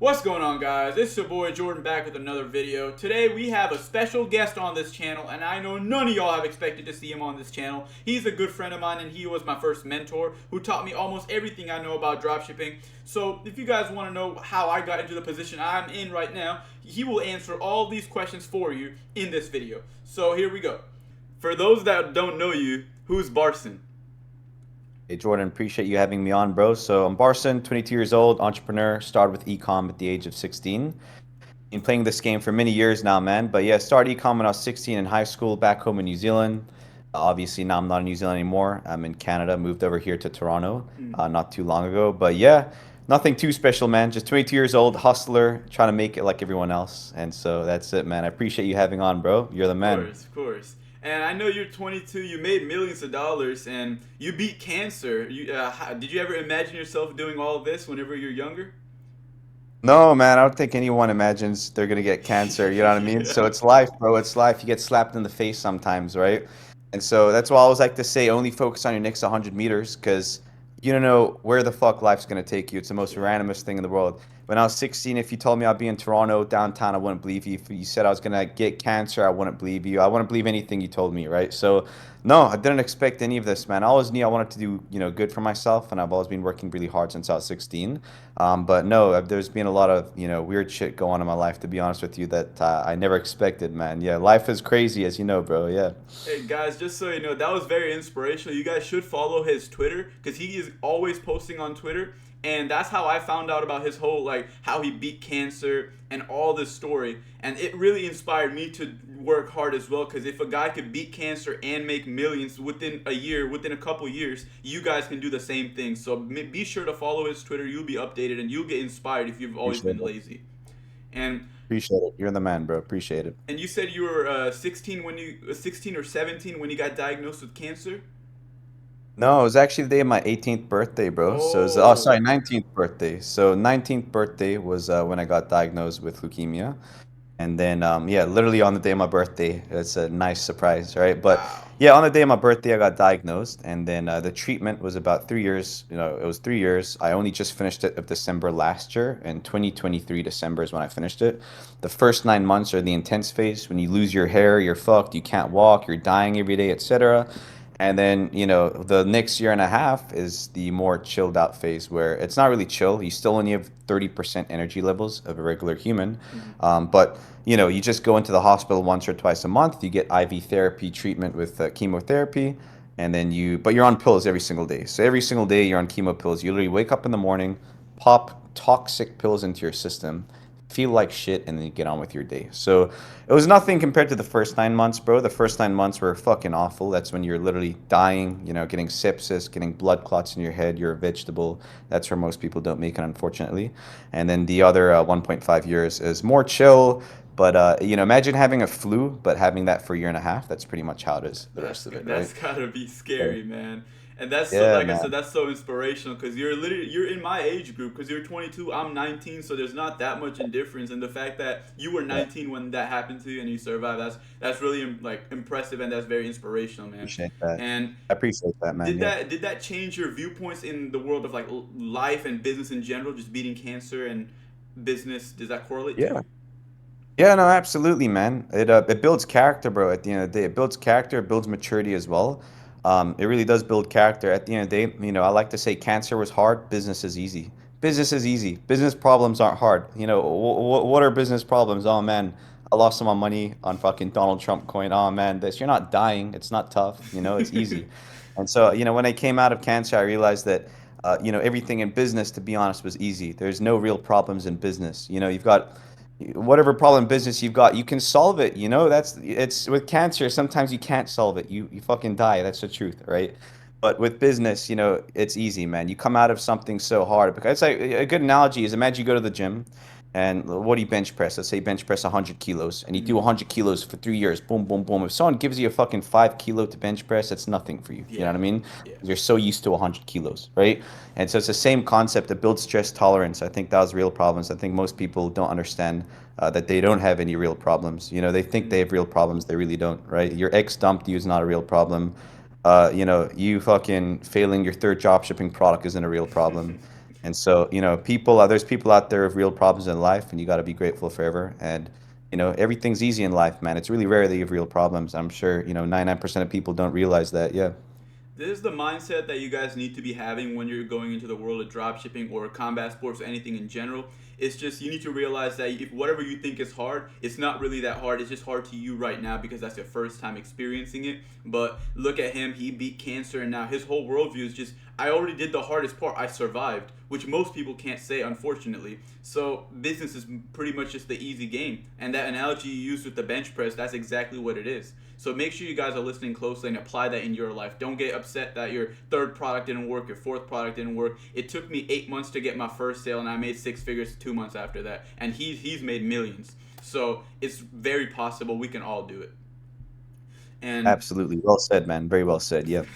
What's going on, guys? It's your boy Jordan back with another video. Today we have a special guest on this channel, and I know none of y'all have expected to see him on this channel. He's a good friend of mine, and he was my first mentor who taught me almost everything I know about dropshipping. So if you guys want to know how I got into the position I'm in right now, he will answer all these questions for you in this video. So here we go. For those that don't know you, who's Barsin? Hey Jordan, appreciate you having me on, bro. So I'm Barson, 22 years old, entrepreneur, started with ecom at the age of 16. Been playing this game for many years now, man. But yeah, started ecom when I was 16 in high school back home in New Zealand. Obviously now I'm not in New Zealand anymore. I'm in Canada, moved over here to Toronto not too long ago. But yeah, nothing too special, man. Just 22 years old, hustler, trying to make it like everyone else. And so that's it, man. I appreciate you having on, bro. You're the Of man. course, of course. And I know you're 22. You made millions of dollars, and you beat cancer. Did you ever imagine yourself doing all of this whenever you're younger? No, man, I don't think anyone imagines they're gonna get cancer. You know what I mean? So Yeah. it's life, bro. It's life. You get slapped in the face sometimes, right? And so that's why I always like to say only focus on your next 100 meters because you don't know where the fuck life's gonna take you. It's the most randomest thing in the world. When I was 16, if you told me I'd be in Toronto downtown, I wouldn't believe you. If you said I was gonna get cancer, I wouldn't believe you. I wouldn't believe anything you told me, right? So no, I didn't expect any of this, man. I always knew I wanted to do, good for myself, and I've always been working really hard since I was 16. But no, there's been a lot of, weird shit going on in my life, to be honest with you, that I never expected, man. Yeah, life is crazy, as you know, bro. Yeah. Hey guys, just so you know, that was very inspirational. You guys should follow his Twitter because he is always posting on Twitter, and that's how I found out about his whole like how he beat cancer and all this story. And it really inspired me to work hard as well. Because if a guy could beat cancer and make millions within a year, within a couple years, you guys can do the same thing. So be sure to follow his Twitter. You'll be updated and you'll get inspired if you've always Appreciate been it. lazy. And Appreciate it. You're the man, bro. Appreciate it. and you said you were 16 when you 16 or 17 when you got diagnosed with cancer. No, it was actually the day of my 18th birthday, bro. So it was, oh, Oh, sorry, 19th birthday. So 19th birthday was when I got diagnosed with leukemia. And then, yeah, literally on the day of my birthday, it's a nice surprise, right? But wow. yeah, on the day of my birthday, I got diagnosed, and then the treatment was about 3 years. It was 3 years. I only just finished it of December last year, and 2023 December is when I finished it. The first 9 months are the intense phase when you lose your hair, you're fucked, you can't walk, you're dying every day, etc. And then, the next year and a half is the more chilled out phase where it's not really chill. You still only have 30% energy levels of a regular human. Mhm. But, you just go into the hospital once or twice a month. You get IV therapy treatment with chemotherapy. And then but you're on pills every single day. So every single day you're on chemo pills. You literally wake up in the morning, pop toxic pills into your system, feel like shit, and then you get on with your day. So it was nothing compared to the first 9 months, bro. The first 9 months were fucking awful. That's when you're literally dying, getting sepsis, getting blood clots in your head. You're a vegetable. That's where most people don't make it, unfortunately. And then the other 1.5 years is more chill. But imagine having a flu, but having that for a year and a half. That's pretty much how it is. The rest of it, That's right? gotta be So, scary, man. And that's so, yeah, like I said, man. that's so inspirational because you're in my age group because you're 22, I'm 19, so there's not that much indifference. And the fact that you were Yeah, 19 when that happened to you and you survived, that's really like impressive and that's very inspirational, man. appreciate that. And I appreciate that, man. did Yeah. that change your viewpoints in the world of like life and business in general? Just beating cancer and business, does that correlate to Yeah. you? Yeah, no, absolutely, man. It builds character, bro. At the end of the day, it builds character, it builds maturity as well. It really does build character. At the end of the day, I like to say cancer was hard, business is easy. Business is easy. Business problems aren't hard. What are business problems? Oh man, I lost some of my money on fucking Donald Trump coin. Oh man, this you're not dying. It's not tough. It's easy. And so, when I came out of cancer, I realized that everything in business, to be honest, was easy. There's no real problems in business. You've got whatever problem in business you've got, you can solve it. It's with cancer. Sometimes you can't solve it. You fucking die. That's the truth, right? But with business, it's easy, man. You come out of something so hard because it's like a good analogy is imagine you go to the gym and what do you bench press? Let's say you bench press 100 kilos and you do Mhm. 100 kilos for 3 years. Boom, boom, boom. If someone gives you a fucking 5 kilo to bench press, it's nothing for you. You know Yeah, what I mean? yeah. 'Cause you're so used to 100 kilos, right? And so it's the same concept that builds stress tolerance. I think that was real problems. I think most people don't understand that they don't have any real problems. They think they Mhm. have real problems. They really don't, right? Your ex dumped you is not a real problem. You fucking failing your third job shipping product isn't a real problem. And so, there's people out there with real problems in life, and you got to be grateful forever. And, everything's easy in life, man. It's really rare that you have real problems. I'm sure, 99% of people don't realize that. Yeah. This is the mindset that you guys need to be having when you're going into the world of dropshipping or combat sports or anything in general. It's just you need to realize that if whatever you think is hard, it's not really that hard. It's just hard to you right now because that's your first time experiencing it. But look at him. He beat cancer and now his whole worldview is just, I already did the hardest part. I survived, which most people can't say, unfortunately. So business is pretty much just the easy game. And that analogy you used with the bench press, that's exactly what it is. So make sure you guys are listening closely and apply that in your life. Don't get upset that your third product didn't work, your fourth product didn't work. It took me 8 months to get my first sale, and I made six figures 2 months after that. And he's made millions. So it's very possible we can all do it. And Absolutely. Well said, man. Very well said. Yep.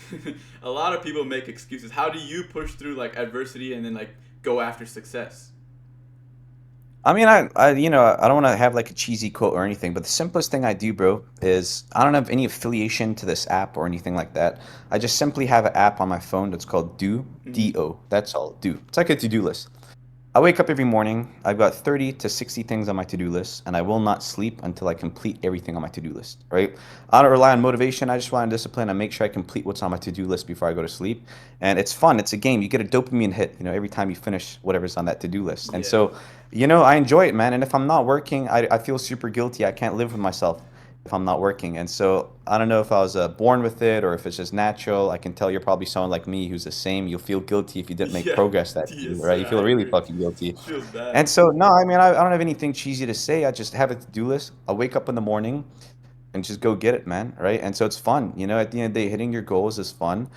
a lot of people make excuses. How do you push through like adversity and then like go after success? I mean, I don't want to have like a cheesy quote or anything, but the simplest thing I do, bro, is I don't have any affiliation to this app or anything like that. I just simply have an app on my phone that's called Do, Hmm. D-O. That's all, Do. It's like a to-do list. I wake up every morning. I've got 30 to 60 things on my to-do list, and I will not sleep until I complete everything on my to-do list, right? I don't rely on motivation. I just rely on discipline. I make sure I complete what's on my to-do list before I go to sleep. And it's fun. It's a game. You get a dopamine hit, every time you finish whatever's on that to-do list. And Yeah. so, I enjoy it, man. And if I'm not working, I feel super guilty. I can't live with myself if I'm not working. And so I don't know if I was born with it or if it's just natural. I can tell you're probably someone like me who's the same. You'll feel guilty if you didn't make Yeah. progress that day, Yes, right? sir. You I feel really agree. fucking guilty. Feels bad. And so, no, I mean, I don't have anything cheesy to say. I just have a to-do list. I wake up in the morning and just go get it, man, right? And so it's fun. At the end of the day, hitting your goals is fun.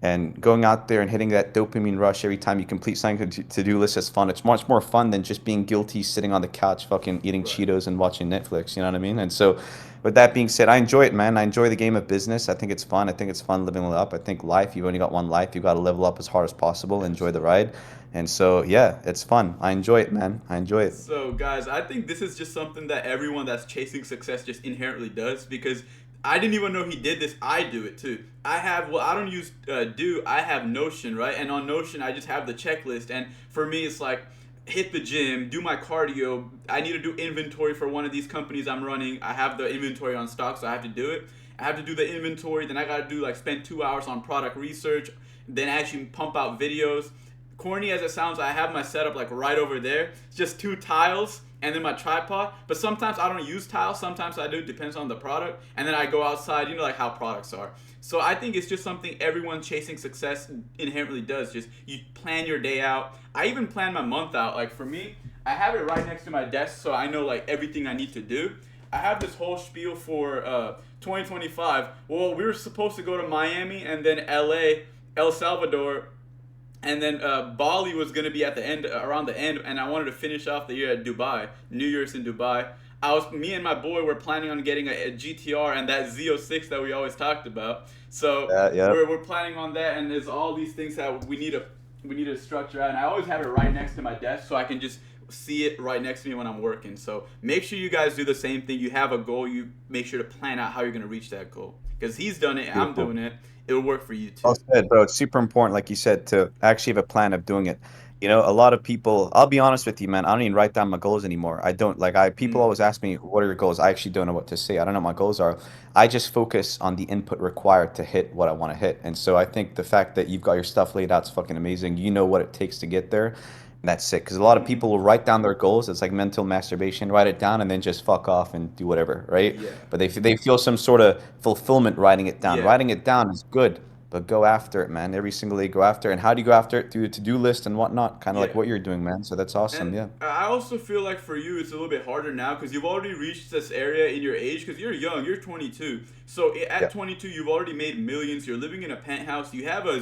And going out there and hitting that dopamine rush every time you complete something to-do list is fun. It's much more fun than just being guilty, sitting on the couch, fucking eating Right. Cheetos and watching Netflix. You know what I mean? And so, with that being said, I enjoy it, man. I enjoy the game of business. I think it's fun. I think it's fun living it up. I think life, you've only got one life. You got to level up as hard as possible. Enjoy the Absolutely. ride. And so, yeah, it's fun. I enjoy it, man. I enjoy it. So, guys, I think this is just something that everyone that's chasing success just inherently does because I didn't even know he did this. I do it too. Well, I don't use Do, I have Notion, right? And on Notion, I just have the checklist. And for me, it's like hit the gym, do my cardio. I need to do inventory for one of these companies I'm running. I have the inventory on stock, so I have to do it. I have to do the inventory, then I got to do like spend 2 hours on product research, then actually pump out videos. Corny as it sounds, I have my setup like right over there. It's just two tiles and then my tripod. But sometimes I don't use tiles. Sometimes I do. Depends on the product. And then I go outside. Like how products are. So I think it's just something everyone chasing success inherently does. Just you plan your day out. I even plan my month out. Like for me, I have it right next to my desk, so I know like everything I need to do. I have this whole spiel for 2025. Well, we were supposed to go to Miami and then LA, El Salvador, and then Bali was gonna be at the end, around the end, and I wanted to finish off the year at Dubai, New Year's in Dubai. Me and my boy were planning on getting a GTR and that Z06 that we always talked about. So Yeah, yeah. we're planning on that, and there's all these things that we need to structure out. And I always have it right next to my desk, so I can just see it right next to me when I'm working. So make sure you guys do the same thing. You have a goal, you make sure to plan out how you're gonna reach that goal. Because he's done it, I'm Beautiful. doing it. It'll work for you Well too. said, bro. It's super important, like you said, to actually have a plan of doing it. A lot of people, I'll be honest with you, man, I don't even write down my goals anymore. I don't like people Mm. always ask me, what are your goals? I actually don't know what to say. I don't know what my goals are. I just focus on the input required to hit what I want to hit. And so I think the fact that you've got your stuff laid out is fucking amazing. You know what it takes to get there. And that's sick. Because a lot of people will write down their goals. It's like mental masturbation. Write it down and then just fuck off and do whatever, right? Yeah. But they feel some sort of fulfillment writing it down. Yeah. Writing it down is good, but go after it, man. Every single day, go after it. And how do you go after it? Through a to-do list and whatnot, kind of like Yeah. what you're doing, man. So that's awesome. And Yeah. I also feel like for you, it's a little bit harder now because you've already reached this area in your age because you're young, you're 22. So at Yeah. 22, you've already made millions. You're living in a penthouse. You have a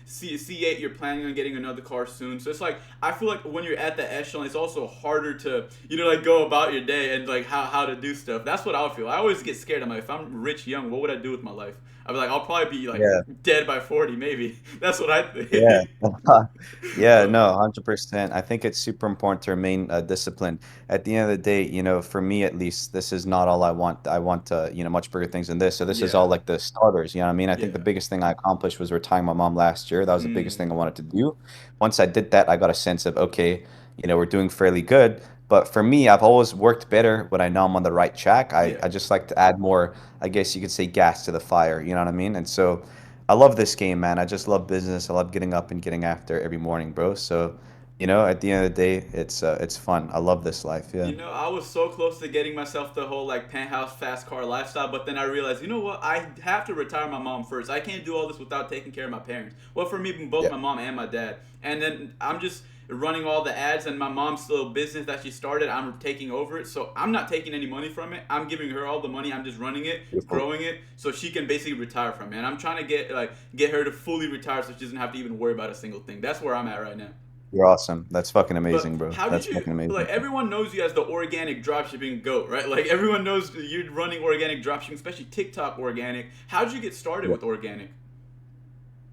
C8. You're planning on getting another car soon. So it's like, I feel like when you're at the echelon, it's also harder to, like go about your day and like how to do stuff. That's what I feel. I always get scared. I'm like, if I'm rich young, what would I do with my life? I'd be like, I'll probably be like Yeah. dead by 40, maybe. That's what I Yeah. think. Yeah, But no, 100%. I think it's super important to remain disciplined. At the end of the day, for me at least, this is not all I want. I want much bigger things than this. So this is yeah, all like the starters, you know what I mean? I think the yeah. biggest thing I accomplished was retiring my mom last year. That was the biggest Mm, thing I wanted to do. Once I did that, I got a sense of, okay, we're doing fairly good. But for me, I've always worked better when I know I'm on the right track. I yeah. just like to add more, I guess you could say, gas to the fire, you know what I mean? And so I love this game, man. I just love business. I love getting up and getting after every morning, bro. So, at the end of the day, it's fun. I love this life. Yeah. I was so close to getting myself the whole like penthouse fast car lifestyle, but then I realized, you know what? I have to retire my mom first. I can't do all this without taking care of my parents. Well, for me, both Yeah. my mom and my dad. And then I'm just running all the ads, and my mom's little business that she started, I'm taking over it. So I'm not taking any money from it. I'm giving her all the money. I'm just running it, Beautiful. growing it, so she can basically retire from it. And I'm trying to get her to fully retire, so she doesn't have to even worry about a single thing. That's where I'm at right now. You're awesome. That's fucking But amazing, bro. how did That's you fucking amazing. like? Everyone knows you as the organic dropshipping goat, right? Like everyone knows you're running organic dropshipping, especially TikTok organic. How did you get started Yeah. with organic?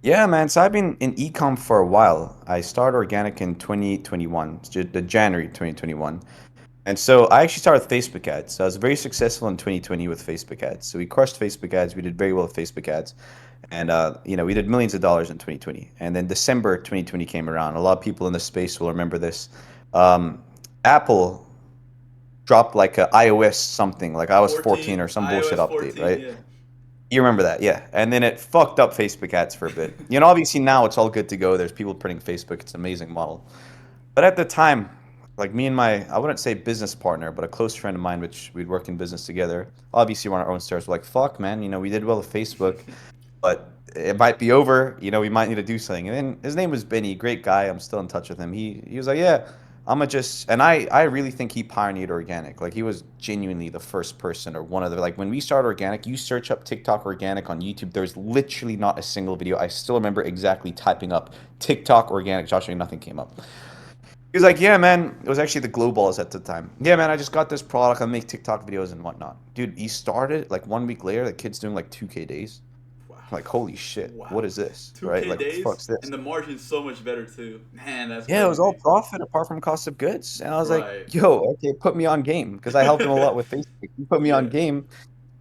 Yeah, man. So I've been in ecom for a while. I started organic in 2021, the January 2021. And so I actually started with Facebook ads. So I was very successful in 2020 with Facebook ads. So we crushed Facebook ads. We did very well with Facebook ads. And we did millions of dollars in 2020. And then December 2020 came around. A lot of people in the space will remember this. Um, Apple dropped like a iOS something, like iOS 14 or 14, some bullshit iOS update, 14, right? yeah. You remember that, yeah. And then it fucked up Facebook ads for a bit. Obviously now it's all good to go. There's people printing Facebook. It's an amazing model. But at the time, like me and I wouldn't say business partner, but a close friend of mine, which we'd work in business together, obviously we're on our own stairs. We're like, fuck, man, we did well with Facebook, but it might be over. We might need to do something. And then his name was Benny, great guy. I'm still in touch with him. He was like, yeah, I'm gonna just, and I really think he pioneered organic. Like he was genuinely the first person or one of the, like when we started organic, you search up TikTok organic on YouTube, there's literally not a single video. I still remember exactly typing up TikTok organic, Joshua, nothing came up. He was like, yeah, man. It was actually the glow balls at the time. Yeah, man, I just got this product. I make TikTok videos and whatnot. Dude, he started like 1 week later, the kid's doing like 2K days. Wow, I'm like, holy shit, what wow. is this? Right? 2K Like, what the days fuck's this? and the margin's so much better too. Man, that's Yeah, it was all crazy. profit apart from cost of goods. And I was like, Right. yo, okay, put me on game because I helped him a lot with Facebook. You put me on Yeah. game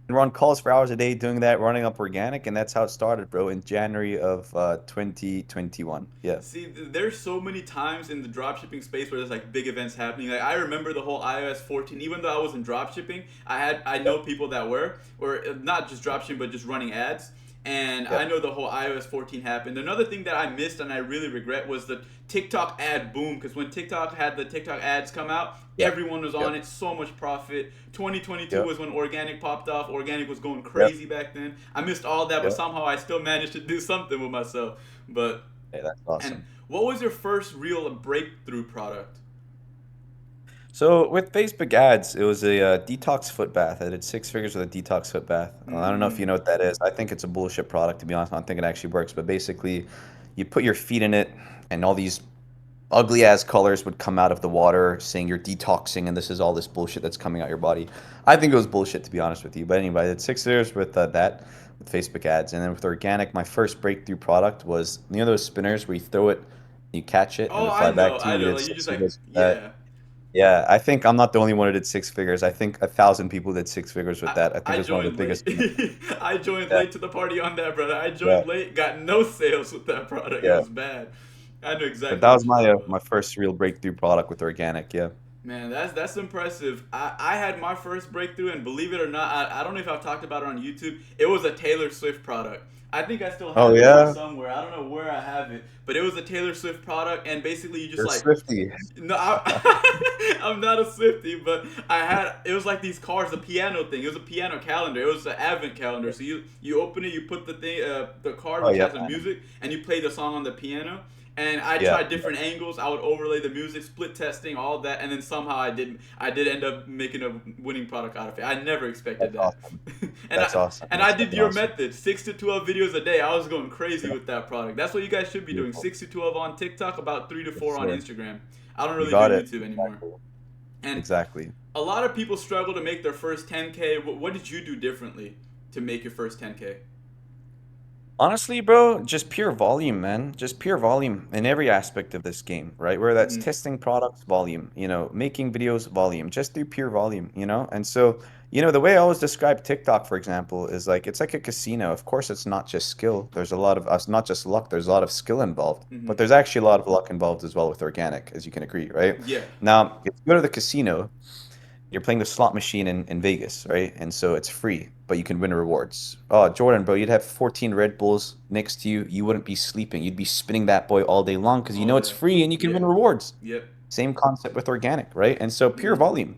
and we're on calls for hours a day doing that, running up organic. And that's how it started, bro, in January of 2021. Yeah. See, there's so many times in the dropshipping space where there's like big events happening. Like I remember the whole iOS 14. Even though I wasn't dropshipping, I know Yep. people that were, or not just dropshipping, but just running ads. And I Yep. know the whole iOS 14 happened. Another thing that I missed and I really regret was the TikTok ad boom. Because when TikTok had the TikTok ads come out, Yep. everyone was on Yep. it. So much profit. 2022 Yep. was when organic popped off. Organic was going Yep. crazy back then. I missed all that, but Yep. somehow I still managed to do something with myself. But Hey, that's and awesome. what was your first real breakthrough product? So with Facebook ads, it was a detox foot bath. I did 6 figures with a detox foot bath. I don't know if you Mm, know what that is. I think it's a bullshit product, to be honest. I don't think it actually works. But basically, you put your feet in it, and all these ugly ass colors would come out of the water saying you're detoxing, and this is all this bullshit that's coming out your body. I think it was bullshit, to be honest with you. But anyway, I did 6 figures with that, with Facebook ads. And then with organic, my first breakthrough product was, those spinners where you throw it, you catch it, and oh, it fly back to I you. We know. did Like you just six like figures with that. yeah. Yeah, I think I'm not the only one who did 6 figures. I think 1,000 people did 6 figures with that. I think I it was one of the joined late. biggest winners. I joined Yeah, late to the party on that, brother. I yeah, joined late, got no sales with that product. It yeah. was bad. I know But exactly that what was you're my talking about. my first real breakthrough product with organic. Yeah. Man, that's impressive. I had my first breakthrough, and believe it or not, I don't know if I've talked about it on YouTube. It was a Taylor Swift product. I think I still Oh have it here yeah, somewhere. I don't know where I have it, but it was a Taylor Swift product, and basically you just you're like Swifty. no, I'm not a Swifty, but I had it was like these cars, the piano thing. It was a piano calendar. It was an advent calendar. So you open it, you put the thing, the card Oh which yeah, has the man. music, and you play the song on the piano. And I Yeah, tried yeah, different angles. I would overlay the music, split testing, all that, and then somehow I did end up making a winning product out of it. I never expected that's that. awesome. and That's I awesome. and I That's did fucking your awesome. method, 6 to 12 videos a day. I was going crazy Yeah, with that product. That's what you guys should be doing. beautiful. 6 to 12 on TikTok, about three to Yes, four on sir. Instagram. I don't You really do got it. YouTube anymore. Exactly. And Exactly. a lot of people struggle to make their first 10K. What did you do differently to make your first 10K? Honestly, bro, just pure volume, man. Just pure volume in every aspect of this game, right? Where that's Hmm. testing products, volume, making videos, volume. Just do pure volume, you know? And so, the way I always describe TikTok, for example, is like it's like a casino. Of course, it's not just skill. There's a lot of us, not just luck, there's a lot of skill involved. Hmm. But there's actually a lot of luck involved as well with organic, as you can agree, right? Yeah. Now, if you go to the casino, you're playing the slot machine in Vegas, right? And so it's free, but you can win rewards. Oh, Jordan, bro, you'd have 14 Red Bulls next to you. You wouldn't be sleeping. You'd be spinning that boy all day long because you All know it's day. free and you can Yeah. win rewards. Yep. Same concept with organic, right? And so pure Hmm. volume.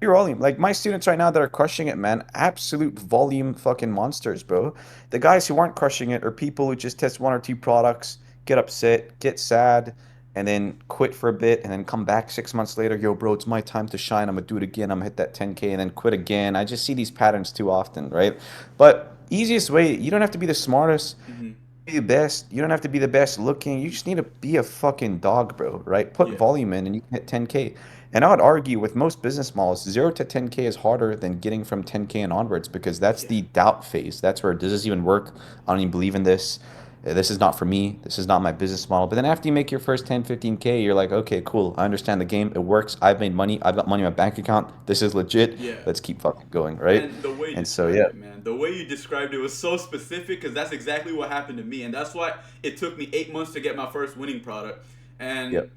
Pure volume. Like my students right now that are crushing it, man, absolute volume fucking monsters, bro. The guys who aren't crushing it are people who just test one or two products, get upset, get sad, and then quit for a bit, and then come back 6 months later. Yo, bro, it's my time to shine. I'm gonna do it again. I'm gonna hit that 10K and then quit again. I just see these patterns too often, right? But easiest way, you don't have to be the smartest, Hmm. be the best. You don't have to be the best looking. You just need to be a fucking dog, bro, right? Put Yeah. volume in and you can hit 10K. And I would argue with most business models, 0 to 10K is harder than getting from 10K and onwards because that's Yeah. the doubt phase. That's where does this even work? I don't even believe in this. This is not for me. This is not my business model. But then after you make your first 10, 15K, you're like, okay, cool. I understand the game. It works. I've made money. I've got money in my bank account. This is legit. Yeah. Let's keep fucking going, right? And the way you And so, described yeah. it, man, the way you described it was so specific because that's exactly what happened to me, and that's why it took me 8 months to get my first winning product. And Yep.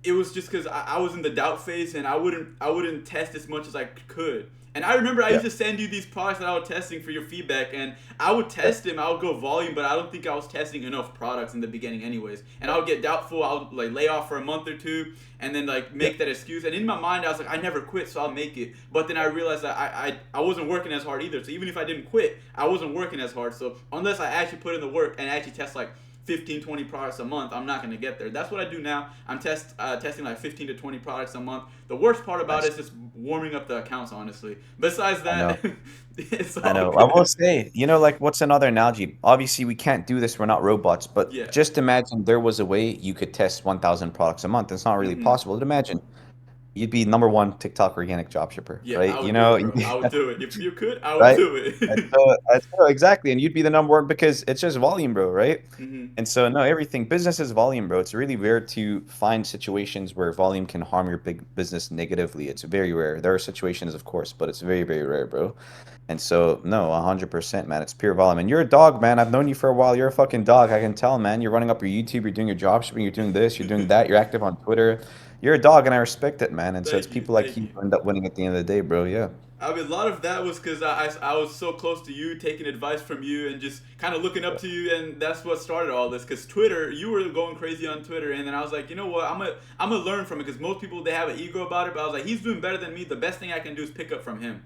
it was just because I was in the doubt phase and I wouldn't test as much as I could. And I remember I used Yep. to send you these products that I was testing for your feedback, and I would Yep. test them. I would go volume, but I don't think I was testing enough products in the beginning, anyways. And I would get doubtful. I would like lay off for a month or two, and then like Yep. make that excuse. And in my mind, I was like, I never quit, so I'll make it. But then I realized that I wasn't working as hard either. So even if I didn't quit, I wasn't working as hard. So unless I actually put in the work and actually test like 15, 20 products a month, I'm not going to get there. That's what I do now. I'm testing like 15 to 20 products a month. The worst part about it Nice. is just warming up the accounts, honestly. Besides I that, know. it's I all know. I will good. say, like what's another analogy? Obviously, we can't do this. We're not robots, but Yeah. just imagine there was a way you could test 1,000 products a month. It's not really Hmm. possible. But imagine you'd be number one TikTok organic dropshipper, Yeah, I right? would do it, bro. I would do it. If you could, I would Right? do And it. so exactly, and you'd be the number one because it's just volume, bro, right? Hmm. And so no, everything business is volume, bro. It's really rare to find situations where volume can harm your big business negatively. It's very rare. There are situations, of course, but it's very, very rare, bro. And so no, 100%, man. It's pure volume. And you're a dog, man. I've known you for a while. You're a fucking dog. I can tell, man. You're running up your YouTube. You're doing your job shipping. You're doing this. You're doing that. You're active on Twitter. You're a dog, and I respect it, man. And so it's Thank you. people like Thank you you. who end up winning at the end of the day, bro. Yeah. I mean, a lot of that was because I was so close to you, taking advice from you, and just kind of looking up to you, and that's what started all this. Because Twitter, you were going crazy on Twitter, and then I was like, you know what, I'm gonna learn from it. Because most people they have an ego about it, but I was like, he's doing better than me. The best thing I can do is pick up from him,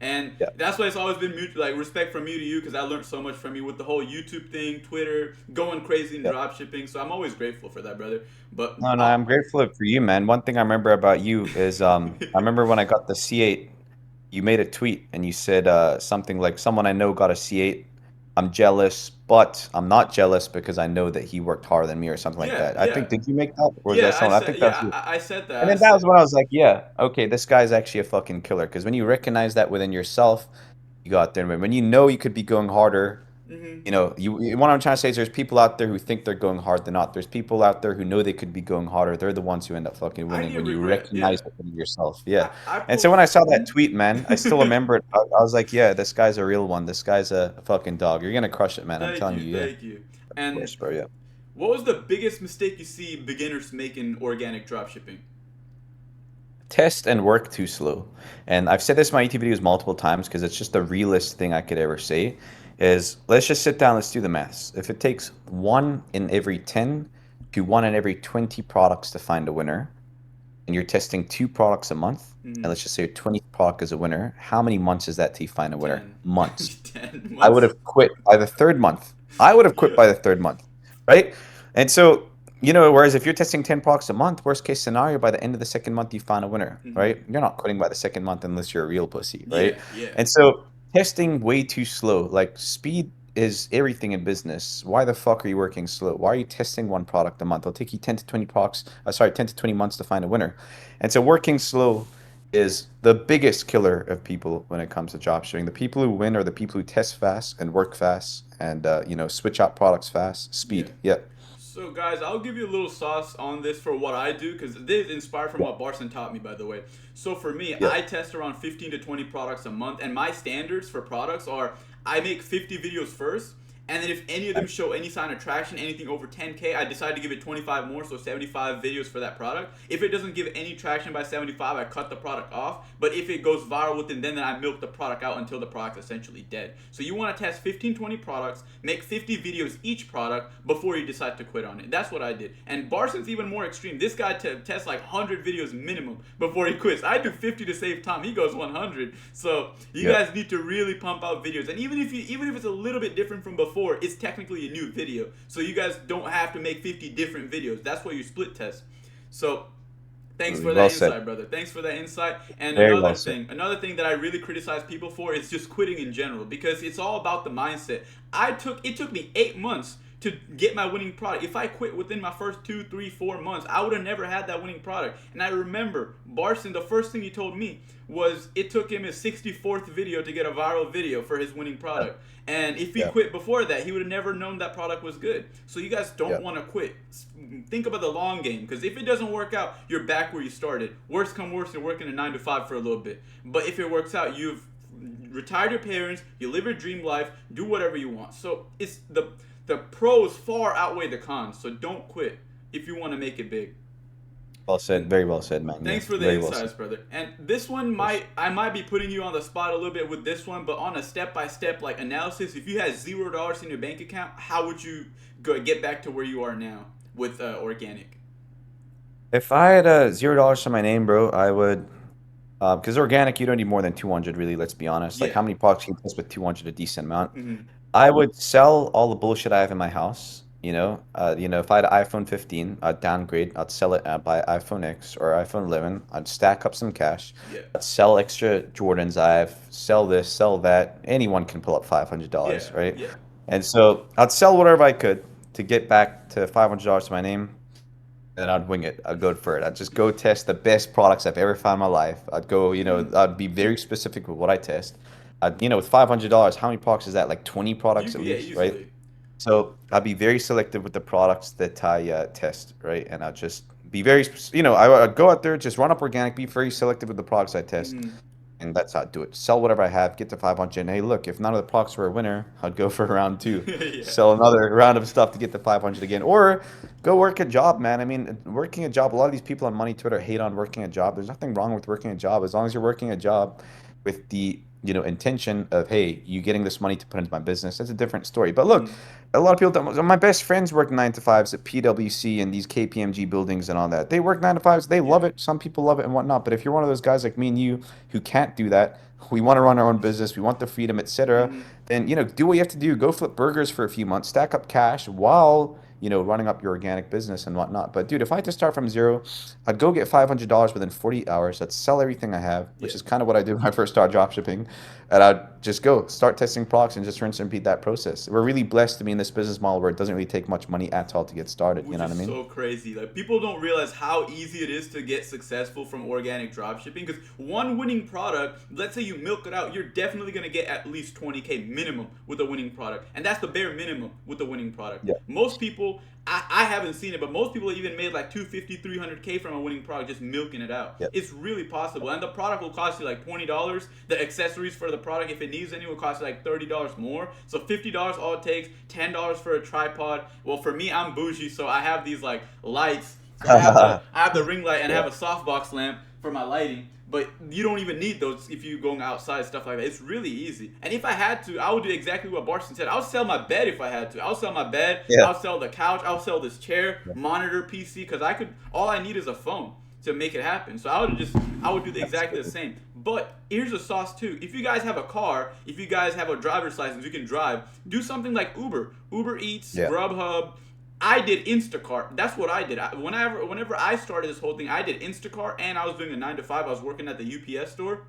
and Yeah. that's why it's always been like respect from me to you, because I learned so much from you with the whole YouTube thing, Twitter, going crazy in Yeah. drop shipping. So I'm always grateful for that, brother. But No, no, I'm grateful for you, man. One thing I remember about you is I remember when I got the C8, you made a tweet and you said something like, "Someone I know got a C8. I'm jealous, but I'm not jealous because I know that he worked harder than me," or something like yeah, that. I yeah, think, did you make that? Or was yeah. that I someone? I said, think that's yeah, you. I said that. And I then that said. was when I was like, yeah, okay, this guy's actually a fucking killer. Because when you recognize that within yourself, you go out there. And when you know you could be going harder, Hmm. what I'm trying to say is there's people out there who think they're going hard, they're not. There's people out there who know they could be going harder. They're the ones who end up fucking I winning didn't when you regret. Yeah. recognize it within yourself. Yeah. I And so when I post. saw that Mhm. tweet, man, I still remember it. I was like, yeah, this guy's a real one. This guy's a fucking dog. You're gonna crush it, man. I'm Thank telling you, you, yeah. thank you. Of And course, bro. Yeah. what was the biggest mistake you see beginners make in organic dropshipping? Test and work too slow. And I've said this in my YouTube videos multiple times because it's just the realest thing I could ever say is let's just sit down, let's do the maths. If it takes one in every 10 to one in every 20 products to find a winner, and you're testing two products a month, and Mm-hmm. let's just say your 20th product is a winner, how many months is that till you find a winner? 10. Months. 10 I would months. have quit by the third month. I would have quit Yeah. by the third month, right? And so, whereas if you're testing 10 products a month, worst case scenario, by the end of the second month, you found a winner, Mm-hmm. right? You're not quitting by the second month unless you're a real pussy, right? Yeah, yeah. And so, testing way too slow, like speed is everything in business. Why the fuck are you working slow? Why are you testing one product a month? It'll take you 10 to 20 products, 10 to 20 months to find a winner. And so, working slow is the biggest killer of people when it comes to dropshipping. The people who win are the people who test fast and work fast and switch out products fast. Yeah. Speed. Yeah. So, guys, I'll give you a little sauce on this for what I do because this is inspired from Yeah. what Barsin taught me, by the way. So, for me, Yeah. I test around 15 to 20 products a month, and my standards for products are I make 50 videos first, and then if any of them show any sign of traction, anything over 10K, I decide to give it 25 more, so 75 videos for that product. If it doesn't give any traction by 75, I cut the product off. But if it goes viral within then I milk the product out until the product's essentially dead. So you want to test 15, 20 products, make 50 videos each product before you decide to quit on it. That's what I did. And Barsin's even more extreme. This guy tests like 100 videos minimum before he quits. I do 50 to save time. He goes 100. So you Yeah. guys need to really pump out videos. And even if it's a little bit different from before, it's technically a new video. So you guys don't have to make 50 different videos. That's why you split test. So thanks for Well that said. insight, brother. Thanks for that insight. And Very well said. another thing that I really criticize people for is just quitting in general because it's all about the mindset. It took me 8 months to get my winning product. If I quit within my first 2, 3, 4 months, I would have never had that winning product. And I remember Barsin, the first thing he told me was it took him his 64th video to get a viral video for his winning product. And if he Yeah. quit before that, he would have never known that product was good. So you guys Yeah. don't want to quit. Think about the long game because if it doesn't work out, you're back where you started. Worst come worst, you're working a 9 to 5 for a little bit. But if it works out, you've retired your parents, you live your dream life, do whatever you want. So it's the pros far outweigh the cons. So don't quit if you want to make it big. Well said. Very well said, man. Yeah. Thanks for the Very well said. insights, brother. And this one I might be putting you on the spot a little bit with this one, but on a step-by-step like analysis, if you had $0 in your bank account, how would you get back to where you are now with organic? If I had $0 to my name, bro, I would. Because organic, you don't need more than 200, really. Let's be honest. Like, Yeah. how many products can you test with 200? A decent amount. Hmm. I would sell all the bullshit I have in my house. If I had an iPhone 15, I'd downgrade. I'd sell it. I'd buy iPhone X or iPhone 11. I'd stack up some cash. Yeah. I'd sell extra Jordans I have. Sell this, sell that. Anyone can pull up Yeah. $500, right? Yeah. And so I'd sell whatever I could to get back to $500 to my name. And I'd wing it. I'd go for it. I'd just go test the best products I've ever found in my life. I'd go, I'd be very specific with what I test. With $500, how many products is that? Like 20 products at Yeah, least, right? easily. So I'd be very selective with the products that I test, right? And I'd just be very, I'd go out there, just run up organic, be very selective with the products I test. Hmm. And that's how I'd do it. Sell whatever I have, get to 500. And hey, look, if none of the products were a winner, I'd go for round two. Yeah. Sell another round of stuff to get to 500 again. Or go work a job, man. I mean, working a job, a lot of these people on Money Twitter hate on working a job. There's nothing wrong with working a job as long as you're working a job with the intention of, hey, you getting this money to put into my business. That's a different story. But look, Hmm. a lot of people don't. My best friends work 9 to 5s at PwC and these KPMG buildings and all that. They work 9 to 5s. They love Yeah. it. Some people love it and whatnot. But if you're one of those guys like me and you who can't do that, we want to run our own business. We want the freedom, etc. Hmm. Then do what you have to do. Go flip burgers for a few months. Stack up cash while running up your organic business and whatnot. But dude, if I had to start from zero, I'd go get $500 within 48 hours. I'd sell everything I have, Yeah. which is kind of what I did when I first started dropshipping. And I'd just go start testing products and just rinse and repeat that process. We're really blessed to be in this business model where it doesn't really take much money at all to get started. You Which know what I is mean? so crazy. Like people don't realize how easy it is to get successful from organic dropshipping. Because one winning product, let's say you milk it out, you're definitely gonna get at least 20K minimum with a winning product, and that's the bare minimum with a winning product. Yeah. Most people, I haven't seen it, but most people even made like 250, 300K from a winning product just milking it out. Yeah. It's really possible, and the product will cost you like $20. The accessories for the product, if it needs any, will cost you like $30 more. So $50 all it takes. $10 for a tripod. Well, for me, I'm bougie, so I have these like lights. So I have the ring light and I have a softbox lamp for my lighting. But you don't even need those if you're going outside, stuff like that. It's really easy. And if I had to, I would do exactly what Barson said. I'll sell my bed if I had to. I'll sell my bed. Yeah. I'll sell the couch. I'll sell this chair, monitor, PC, because all I need is a phone to make it happen. So I would do exactly the same. But here's a sauce too. If you guys have a car, if you guys have a driver's license, you can drive. Do something like Uber, Uber Eats, Yeah. Grubhub. I did Instacart. That's what I did. Whenever I started this whole thing, I did Instacart, and I was doing a 9 to 5. I was working at the UPS store.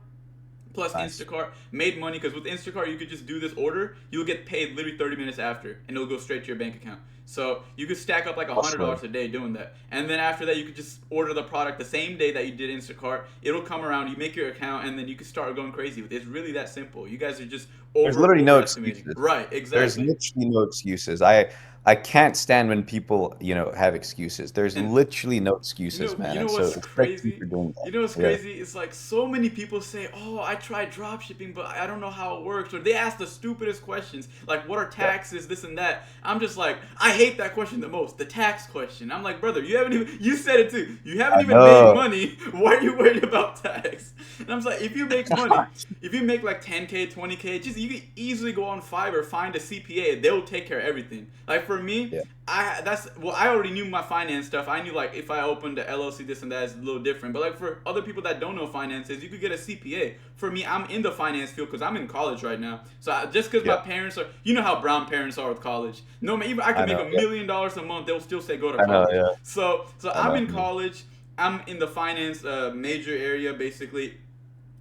plus Nice. Instacart made money because with Instacart you could just do this order, you'll get paid literally 30 minutes after, and it'll go straight to your bank account. So you could stack up like Hustler. $100 a day doing that, and then after that you could just order the product the same day that you did Instacart. It'll come around, you make your account, and then you can start going crazy with it. It's really that simple. You guys are just There's literally no overestimating. excuses. Right, There's exactly. literally no excuses. I can't stand when people, have excuses. There's And literally no excuses, man. you know And so what's respect you crazy? for doing You know what's that. Yeah. crazy? It's like so many people say, "Oh, I tried drop shipping, but I don't know how it works." Or they ask the stupidest questions, like, "What are Yeah. taxes? This and that." I'm just like, I hate that question the most, the tax question. I'm like, brother, you said it too. You haven't I even made know. money. Why are you worried about tax? And I'm just like, if you make money, if you make like 10K, 20K, just you can easily go on Fiverr, find a CPA. They'll take care of everything. Like for me, Yeah. I already knew my finance stuff. I knew like if I opened the LLC, this and that is a little different. But like for other people that don't know finances, you could get a CPA. For me, I'm in the finance field because I'm in college right now. So just because my Yeah. parents are, you know how brown parents are with college. No man, even I could I make know. a Yeah. million dollars a month, they'll still say go to I know. college. Yeah. So I I'm know. in college. I'm in the finance major area basically.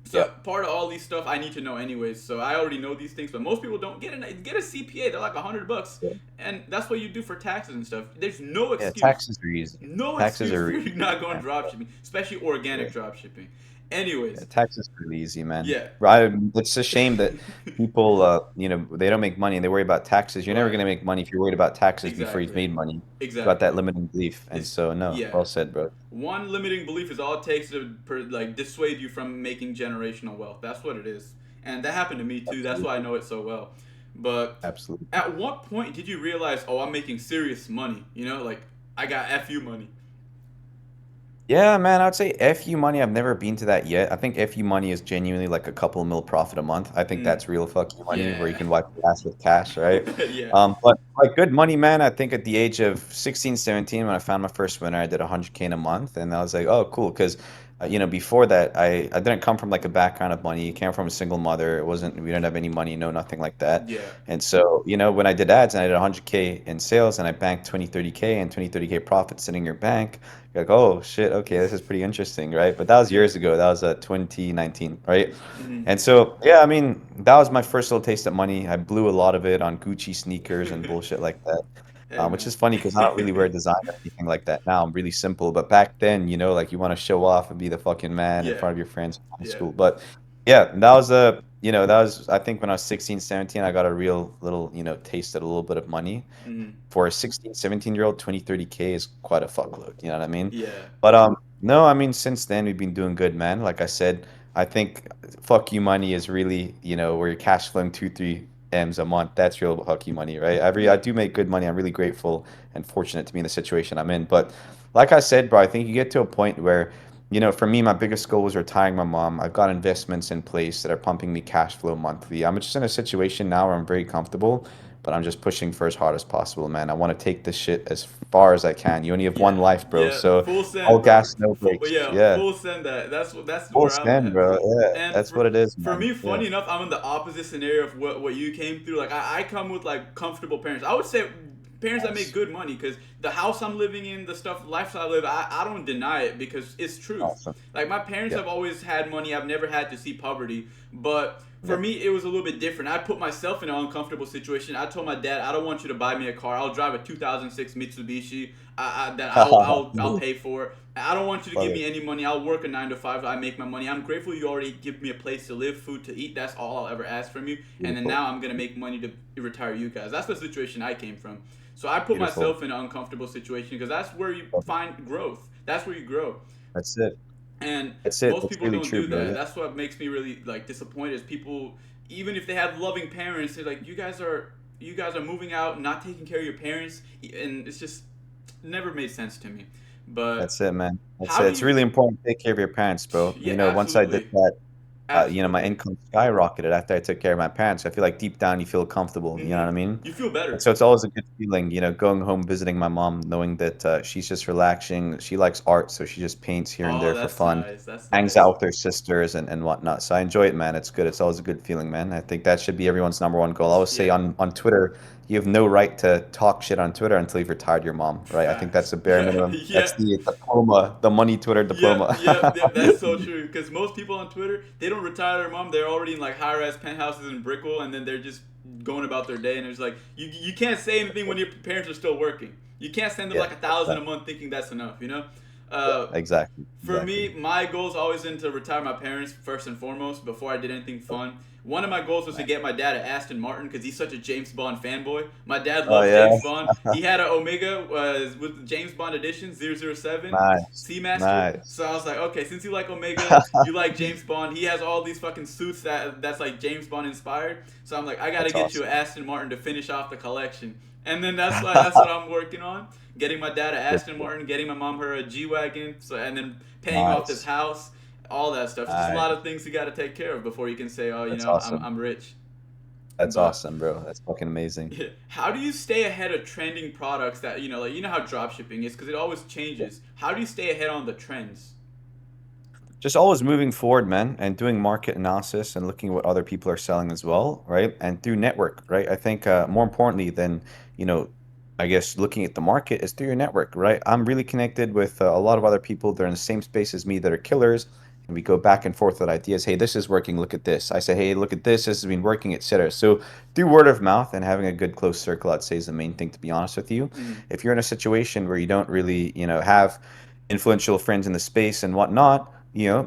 So Yeah. part of all these stuff I need to know anyways. So I already know these things, but most people don't get a CPA. They're like $100, Yeah. and that's what you do for taxes and stuff. There's no Yeah. excuse, Taxes are easy. no Taxes excuse are for really you easy, not going man. drop shipping, especially Yeah. organic drop shipping. Yeah, Anyways, tax is really easy, man. yeah, Right? It's a shame that people, they don't make money and they worry about taxes. You're never right, gonna make money if you're worried about taxes before you've exactly, made money. It's about that exactly. limiting belief. And It's so, no, yeah. well said, bro. One limiting belief is all it takes to like dissuade you from making generational wealth. That's what it is, and that happened to me too. That's why I Absolutely, know it so well. But absolutely. at what point did you realize, oh, I'm making serious money? You know, like I got fu money. Yeah, man, I'd say FU money. I've never been to that yet. I think FU money is genuinely like a couple mil profit a month. I think Mm, that's real fuck you money where you yeah, can wipe your ass with cash, right? yeah, But like good money, man. I think at the age of 16, 17, when I found my first winner, I did 100K in a month, and I was like, oh, cool, because before that, I didn't come from like a background of money. I came from a single mother. It wasn't we didn't have any money, no nothing like that. yeah, And so, when I did ads and I did 100K in sales and I banked 20, 30K and 20, 30K profit sitting in your bank, you're like, oh shit, okay, this is pretty interesting, right? But that was yeah. years ago. That was 2019, right? Mm-hmm. And so, yeah, I mean, that was my first little taste of money. I blew a lot of it on Gucci sneakers and bullshit like that. Hey Which man. is funny because I don't really wear design or anything like that now. I'm really simple. But back then, like you want to show off and be the fucking man in Yeah, front of your friends in high yeah. school. But yeah, that was, I think when I was 16, 17, I got a real little, taste of a little bit of money. Mm-hmm. For a 16, 17-year-old, 20, 30K is quite a fuckload. You know what I mean? Yeah, But no, I mean, since then we've been doing good, man. Like I said, I think fuck you money is really, where you're cash flowing 2, 3 M's a month. That's real fuck you money, right? I yeah. do make good money. I'm really grateful and fortunate to be in the situation I'm in. But like I said, bro, I think you get to a point where, for me, my biggest goal was retiring my mom. I've got investments in place that are pumping me cash flow monthly. I'm just in a situation now where I'm very comfortable, but I'm just pushing for as hard as possible, man. I want to take this shit as far as I can. You only have one Yeah, life, bro. yeah, So full all send, bro. gas, no Full, brakes. yeah, Yeah. full send that. That's Full where I'm send, at. bro. Yeah. And That's what it is, for man. me, Yeah. funny enough, I'm in the opposite scenario of what you came through. Like I come with like comfortable parents. I would say parents that make Nice. good money because the house I'm living in, the stuff lifestyle I live, I don't deny it because it's truth. Awesome. Like my parents Yeah. have always had money. I've never had to see poverty, but for Yeah. me, it was a little bit different. I put myself in an uncomfortable situation. I told my dad, I don't want you to buy me a car. I'll drive a 2006 Mitsubishi that I'll pay for. I don't want you to Love give it. me any money. I'll work a 9 to 5. I make my money. I'm grateful you already give me a place to live, food to eat. That's all I'll ever ask from you. And then Beautiful. now I'm gonna make money to retire you guys. That's the situation I came from. So I put Beautiful. myself in an uncomfortable situation because that's where you Love it. find growth. That's where you grow. That's it. And That's it. most That's people really don't true, do bro. that. Yeah. That's what makes me really like disappointed. Is people, even if they have loving parents, they're like, you guys are moving out, not taking care of your parents, and it's just never made sense to me. But That's it, man. That's how it. do It's you? really important to take care of your parents, bro. Yeah, Once I did absolutely, that, my absolutely. income skyrocketed after I took care of my parents. I feel like deep down you feel comfortable. You know what I Mm-hmm. mean? You feel And better. so it's always a good feeling, going home, visiting my mom, knowing that she's just relaxing. She likes art, so she just paints here and Oh, there for that's fun, nice. That's hangs nice. out with her sisters and whatnot. So I enjoy it, man. It's good. It's always a good feeling, man. I think that should be everyone's number one goal. I always say Yeah. on Twitter, you have no right to talk shit on Twitter until you've retired your mom, right? I think that's Facts. the bare minimum. That's Yeah. the diploma, the money Twitter Yep, diploma. yep, yep. That's so true. Because most people on Twitter, they don't don't retire their mom, they're already in like high-rise penthouses in Brickell, and then they're just going about their day. And it's like you can't say anything when your parents are still working. You can't send them Yeah, like 1,000 a month thinking that's enough. yeah, Uh, exactly, for exactly. me, my goals always been to retire my parents first and foremost before I did anything fun. One of my goals was to Nice. get my dad an Aston Martin because he's such a James Bond fanboy. My dad Oh loves yeah, James Bond. He had an Omega with the James Bond edition 007 nice, Seamaster. nice. So I was like, okay, since you like Omega, you like James Bond. He has all these fucking suits that's like James Bond inspired. So I'm like, I gotta That's get you awesome. an Aston Martin to finish off the collection. And then that's what I'm working on. Getting my dad an Good Aston shit. Martin, getting my mom her a G wagon, so and then paying off this Nice, house, all that stuff. It's just a lot nice. of things you got to take care of before you can say, oh, That's I'm awesome. I'm rich. That's But awesome, bro. That's fucking amazing. yeah, how do you stay ahead of trending products that like how drop shipping is because it always changes. How do you stay ahead on the trends? Just always moving forward, man, and doing market analysis and looking at what other people are selling as well, right? And through network, right? I think more importantly than, you know, I guess looking at the market is through your network, right? I'm really connected with a lot of other people that are in the same space as me that are killers, and we go back and forth with ideas. Hey, this is working. Look at this. I say, hey, look at this. This has been working, etc. So through word of mouth and having a good close circle, I'd say is the main thing. To be honest with you, Mm, if you're in a situation where you don't really, have influential friends in the space and whatnot,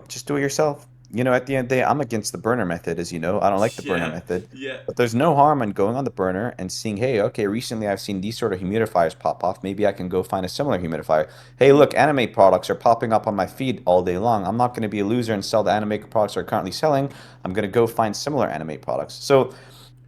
just do it yourself. At the end of the day, I'm against the burner method, as you know. I don't like the burner yeah, method. yeah. But there's no harm in going on the burner and seeing, hey, okay, recently I've seen these sort of humidifiers pop off. Maybe I can go find a similar humidifier. Hey, Mm, look, anime products are popping up on my feed all day long. I'm not going to be a loser and sell the anime products they're currently selling. I'm going to go find similar anime products. So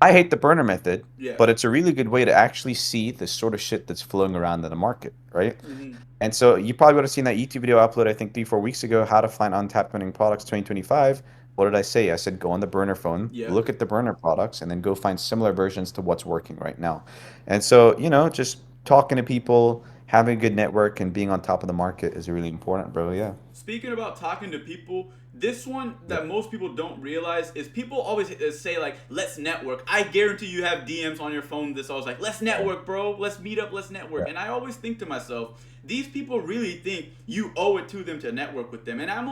I hate the burner method, yeah. but it's a really good way to actually see the sort of shit that's flowing around in the market, right? Mm, And so you probably would have seen that YouTube video I uploaded, I think 3, 4 weeks ago, how to find untapped winning products 2025. What did I say? I said go on the burner phone, yeah. look at the burner products, and then go find similar versions to what's working right now. And so, just talking to people, having a good network, and being on top of the market is really important, bro. Yeah. Speaking about talking to people, this one Yeah. that most people don't realize is people always say like, "Let's network." I guarantee you have DMs on your phone. This always like, "Let's Yeah. network, bro. Let's meet up. Let's network." Yeah. And I always think to myself, these people really think you owe it to them to network with them. And I'm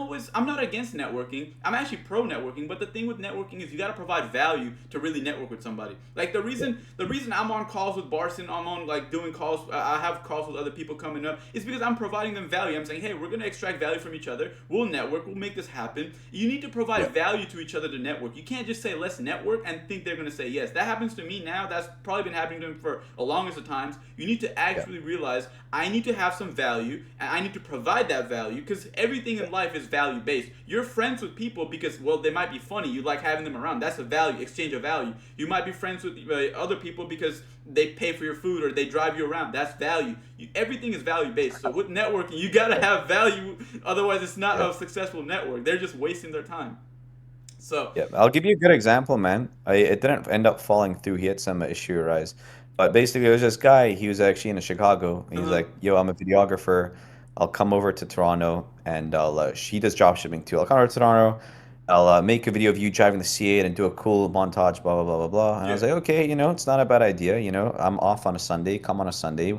not against networking. I'm actually pro networking. But the thing with networking is you got to provide value to really network with somebody. Like Yeah. the reason I'm on calls with Barsin, I'm on like doing calls. I have calls with other people coming up. Is because I'm providing them value. I'm saying, hey, we're gonna extract value from each other. We'll network. We'll make this happen. You need to Yeah. provide value to each other to network. You can't just say let's network and think they're gonna say yes. That happens to me now. That's probably been happening to them for the longest of times. You need to Yeah. actually realize I need to have some value and I need to provide that value because everything Yeah. in life is value based. You're friends with people because well they might be funny. You like having them around. That's a value exchange of value. You might be friends with other people because they pay for your food or they drive you around. That's value. Everything is value based. So with networking, you gotta have value. Otherwise, it's not Yeah. a successful network. They're just wasting their time. So, Yeah, I'll give you a good example, man. It didn't end up falling through. He had some issue arise, but basically, there was this guy. He was actually in Chicago, and he's uh-huh. like, "Yo, I'm a videographer. I'll come over to Toronto, and she does drop shipping too. I'll come over to Toronto. I'll make a video of you driving the C8 and do a cool montage, blah blah blah blah blah." And I was Yeah, like, "Okay, it's not a bad idea. I'm off on a Sunday. Come on a Sunday.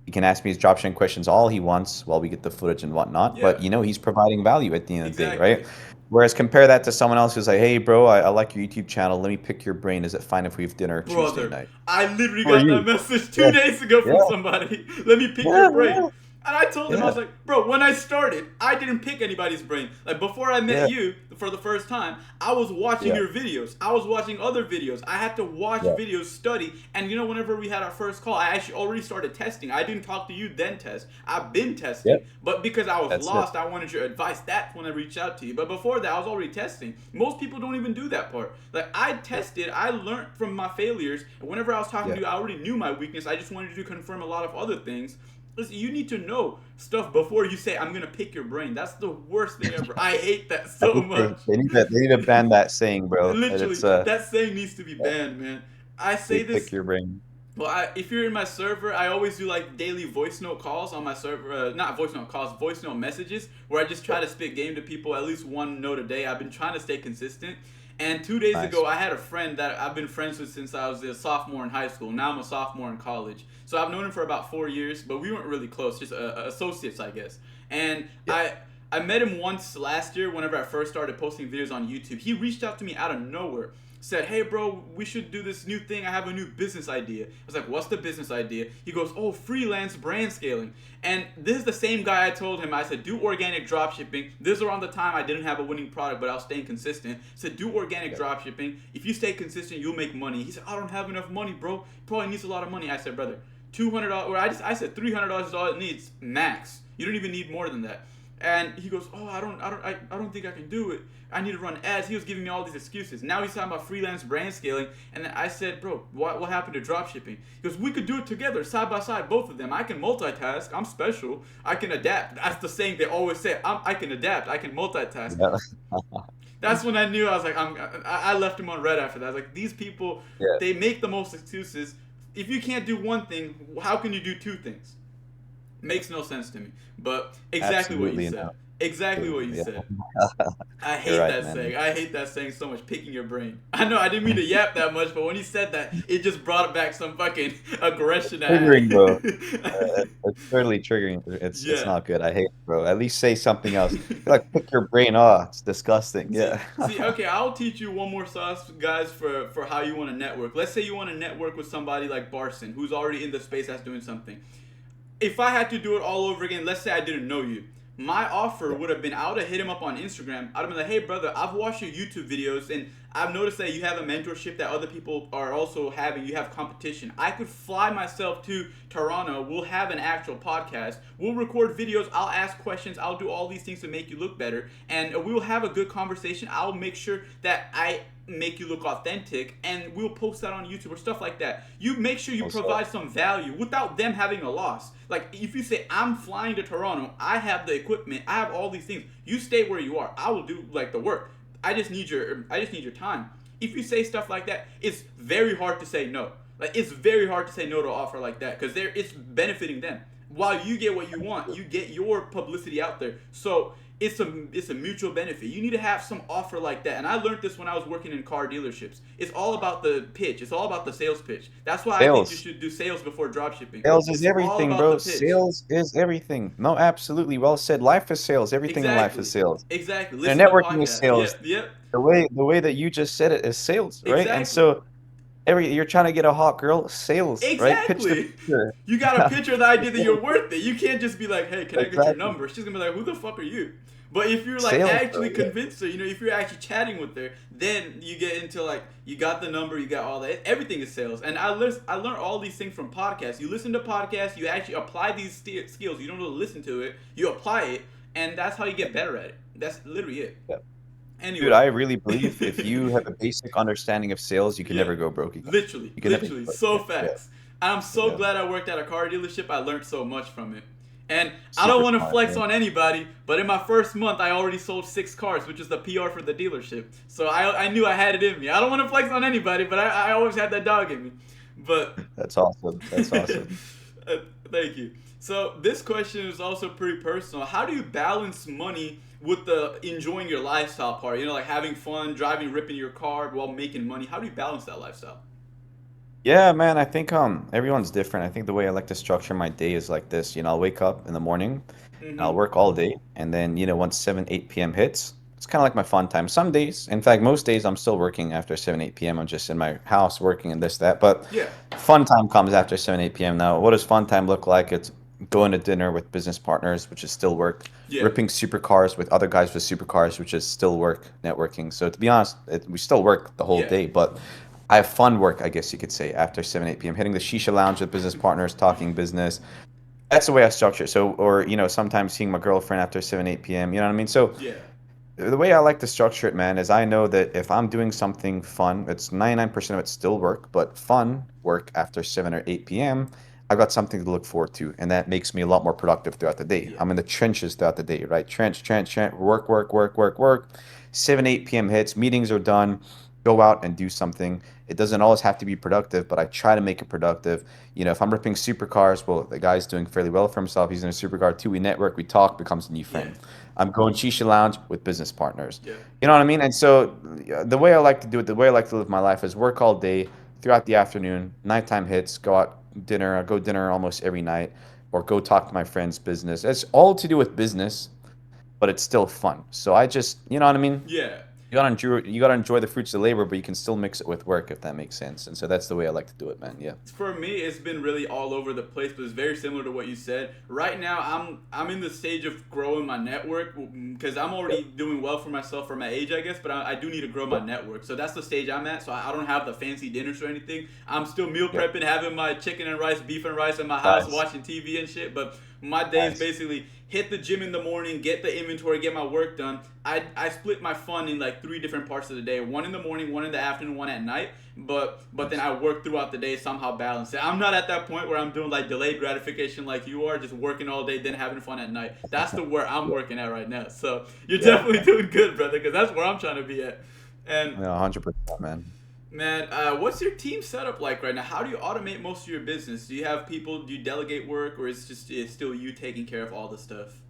He can ask me his dropshipping questions all he wants while we get the footage and whatnot. yeah, But he's providing value at the end of the day, right?" exactly. Whereas compare that to someone else who's like, "Hey, bro, I like your YouTube channel. Let me pick your brain. Is it fine if we have dinner Tuesday Brother, night?" I literally Who are got that you? message Yeah, 2 days ago yeah, from somebody. Let me pick your yeah, brain. yeah, And I told him, I yeah, was like, bro, when I started, I didn't pick anybody's brain. Like, before I met yeah, you for the first time, I was watching yeah, your videos. I was watching other videos. I had to watch yeah. videos, study. And whenever we had our first call, I actually already started testing. I didn't talk to you, then test. I've been testing. Yep, But because I was that's it. lost, I wanted your advice. That's when I reached out to you. But before that, I was already testing. Most people don't even do that part. Like, I Yeah, tested, I learned from my failures. And whenever I was talking yeah. to you, I already knew my weakness. I just wanted you to confirm a lot of other things. Listen, you need to know stuff before you say I'm gonna pick your brain. That's the worst thing ever. I hate that I so think much. they need to ban that saying, bro. And Literally, it's that saying needs to be yeah, banned, man. I they say pick this. your brain. Well, if you're in my server, I always do like daily voice note calls on my server. Not voice note calls, voice note messages, where I just try Yep, to spit game to people at least one note a day. I've been trying to stay consistent. And 2 days nice. ago, I had a friend that I've been friends with since I was a sophomore in high school. Now I'm a sophomore in college. So I've known him for about 4 years, but we weren't really close, just associates, I guess. And Yeah, I met him once last year whenever I first started posting videos on YouTube. He reached out to me out of nowhere. Said, hey bro, we should do this new thing. I have a new business idea. I was like, what's the business idea? He goes, oh, freelance brand scaling. And this is the same guy I told him. I said, do organic drop shipping. This is around the time I didn't have a winning product, but I was staying consistent. I said, do organic drop shipping. If you stay consistent, you'll make money. He said, I don't have enough money, bro. Probably needs a lot of money. I said, brother, $200, or I said $300 is all it needs, max. You don't even need more than that. And he goes, oh, I don't think I can do it. I need to run ads. He was giving me all these excuses. Now he's talking about freelance brand scaling. And then I said, bro, what happened to drop shipping? He goes, we could do it together, side by side, both of them. I can multitask. I'm special. I can adapt. That's the saying they always say. I can adapt. I can multitask. Yeah. That's when I knew. I was like, I left him on red after that. I was like, these people, Yeah. they make the most excuses. If you can't do one thing, how can you do two things? Makes no sense to me. But exactly what you Absolutely said. not. Exactly what you Yeah. said. I You're hate right, that man. saying. I hate that saying so much, picking your brain. I know I didn't mean to yap that much, but when he said that, it just brought back some fucking aggression I Triggering, bro. had. It's totally triggering. It's Yeah. not good. I hate it, bro. At least say something else. You're like, pick your brain. Oh, it's disgusting. See, Yeah. see, okay, I'll teach you one more sauce, guys, for how you want to network. Let's say you want to network with somebody like Barsin, who's already in the space that's doing something. If I had to do it all over again, let's say I didn't know you, my offer would have been I would have hit him up on Instagram. I'd have been like, hey brother, I've watched your YouTube videos and I've noticed that you have a mentorship that other people are also having. You have competition. I could fly myself to Toronto. We'll have an actual podcast. We'll record videos. I'll ask questions. I'll do all these things to make you look better. And we'll have a good conversation. I'll make sure that I make you look authentic and we'll post that on YouTube or stuff like that. You make sure you Also, provide some value without them having a loss. Like if you say I'm flying to Toronto, I have the equipment, I have all these things. You stay where you are. I will do like the work. I just need your time. If you say stuff like that, it's very hard to say no. Like it's very hard to say no to an offer like that because it's benefiting them. While you get what you want, you get your publicity out there. So it's a mutual benefit. You need to have some offer like that. And I learned this when I was working in car dealerships. It's all about the pitch. It's all about the sales pitch. That's why I think you sales. should do sales before drop shipping. Sales is It's all everything, about bro. the pitch. Sales is everything. No, absolutely. Well said. Life is sales. Everything in life is Exactly. sales. Exactly. And Listen to networking is podcasts. sales. Yep. Yep. The way that you just said it is sales, right? And Exactly. so you're trying to get a hot girl, sales, right? Pitch the Exactly. picture. You gotta picture the idea that you're worth it. You can't just be like, hey, can I get your Exactly. number? She's gonna be like, who the fuck are you? But if you're like Sales, bro. actually Yeah. convinced her, if you're actually chatting with her, then you get into like you got the number, you got all that. Everything is sales. And I learned all these things from podcasts. You listen to podcasts, you actually apply these skills. You don't really listen to it, you apply it, and that's how you get better at it. That's literally it. Yeah. Dude, Anyway. I really believe if you have a basic understanding of sales, you can Yeah, never go broke again. literally, You can never go literally, broke so again. Yeah. facts. I'm so Yeah. glad I worked at a car dealership. I learned so much from it. And I don't Super want to smart, flex man. on anybody, but in my first month, I already sold 6 cars, which is the PR for the dealership. So I knew I had it in me. I don't want to flex on anybody, but I always had that dog in me. But That's awesome. That's awesome. uh, thank you. So this question is also pretty personal. How do you balance money with the enjoying your lifestyle part? Like having fun, driving, ripping your car while making money. How do you balance that lifestyle? Yeah, man, I think everyone's different. I think the way I like to structure my day is like this. I'll wake up in the morning and I'll Mm-hmm. work all day, and then, once 7, 8 p.m. hits, it's kind of like my fun time. Some days, in fact, most days I'm still working after 7, 8 p.m. I'm just in my house working and this, that. But Yeah. fun time comes after 7, 8 p.m. Now, what does fun time look like? It's going to dinner with business partners, which is still work, Yeah. ripping supercars with other guys with supercars, which is still work, networking. So to be honest, we still work the whole Yeah. day, but I have fun work, I guess you could say, after 7, 8 p.m. Hitting the shisha lounge with business partners, talking business. That's the way I structure it. So, or, sometimes seeing my girlfriend after 7, 8 p.m. You know what I mean? So Yeah. the way I like to structure it, man, is I know that if I'm doing something fun, it's 99% of it still work, but fun work after 7 or 8 p.m., I've got something to look forward to, and that makes me a lot more productive throughout the day. Yeah. I'm in the trenches throughout the day, right? Trench, trench, trench, work, work, work, work, work. 7, 8 p.m. hits, meetings are done, go out and do something. It doesn't always have to be productive, but I try to make it productive. If I'm ripping supercars, well, the guy's doing fairly well for himself. He's in a supercar too. We network, we talk, becomes a new Yeah. friend. I'm going shisha lounge with business partners. Yeah. You know what I mean? And so the way I like to do it, the way I like to live my life is work all day, throughout the afternoon, nighttime hits, go out dinner. I go dinner almost every night, or go talk to my friends' business. It's all to do with business, but it's still fun. So I just, you know what I mean? Yeah. You gotta enjoy the fruits of labor, but you can still mix it with work if that makes sense. And so that's the way I like to do it, man. Yeah. For me, it's been really all over the place, but it's very similar to what you said. Right now, I'm in the stage of growing my network because I'm already doing well for myself for my age, I guess. But I do need to grow my Yep. network, so that's the stage I'm at. So I don't have the fancy dinners or anything. I'm still meal Yep. prepping, having my chicken and rice, beef and rice in my house, Nice. watching TV and shit. But my days Nice. basically hit the gym in the morning, get the inventory, get my work done. I split my fun in like three different parts of the day: one in the morning, one in the afternoon, one at night. But then Nice. I work throughout the day, somehow balance it. I'm not at that point where I'm doing like delayed gratification like you are, just working all day then having fun at night. That's the where I'm Yeah. working at right now. So you're Yeah. definitely doing good, brother, because that's where I'm trying to be at. And Yeah. 100%, man. man, what's your team setup like right now? How do you automate most of your business? Do you have people? Do you delegate work, or is it's still you taking care of all the stuff?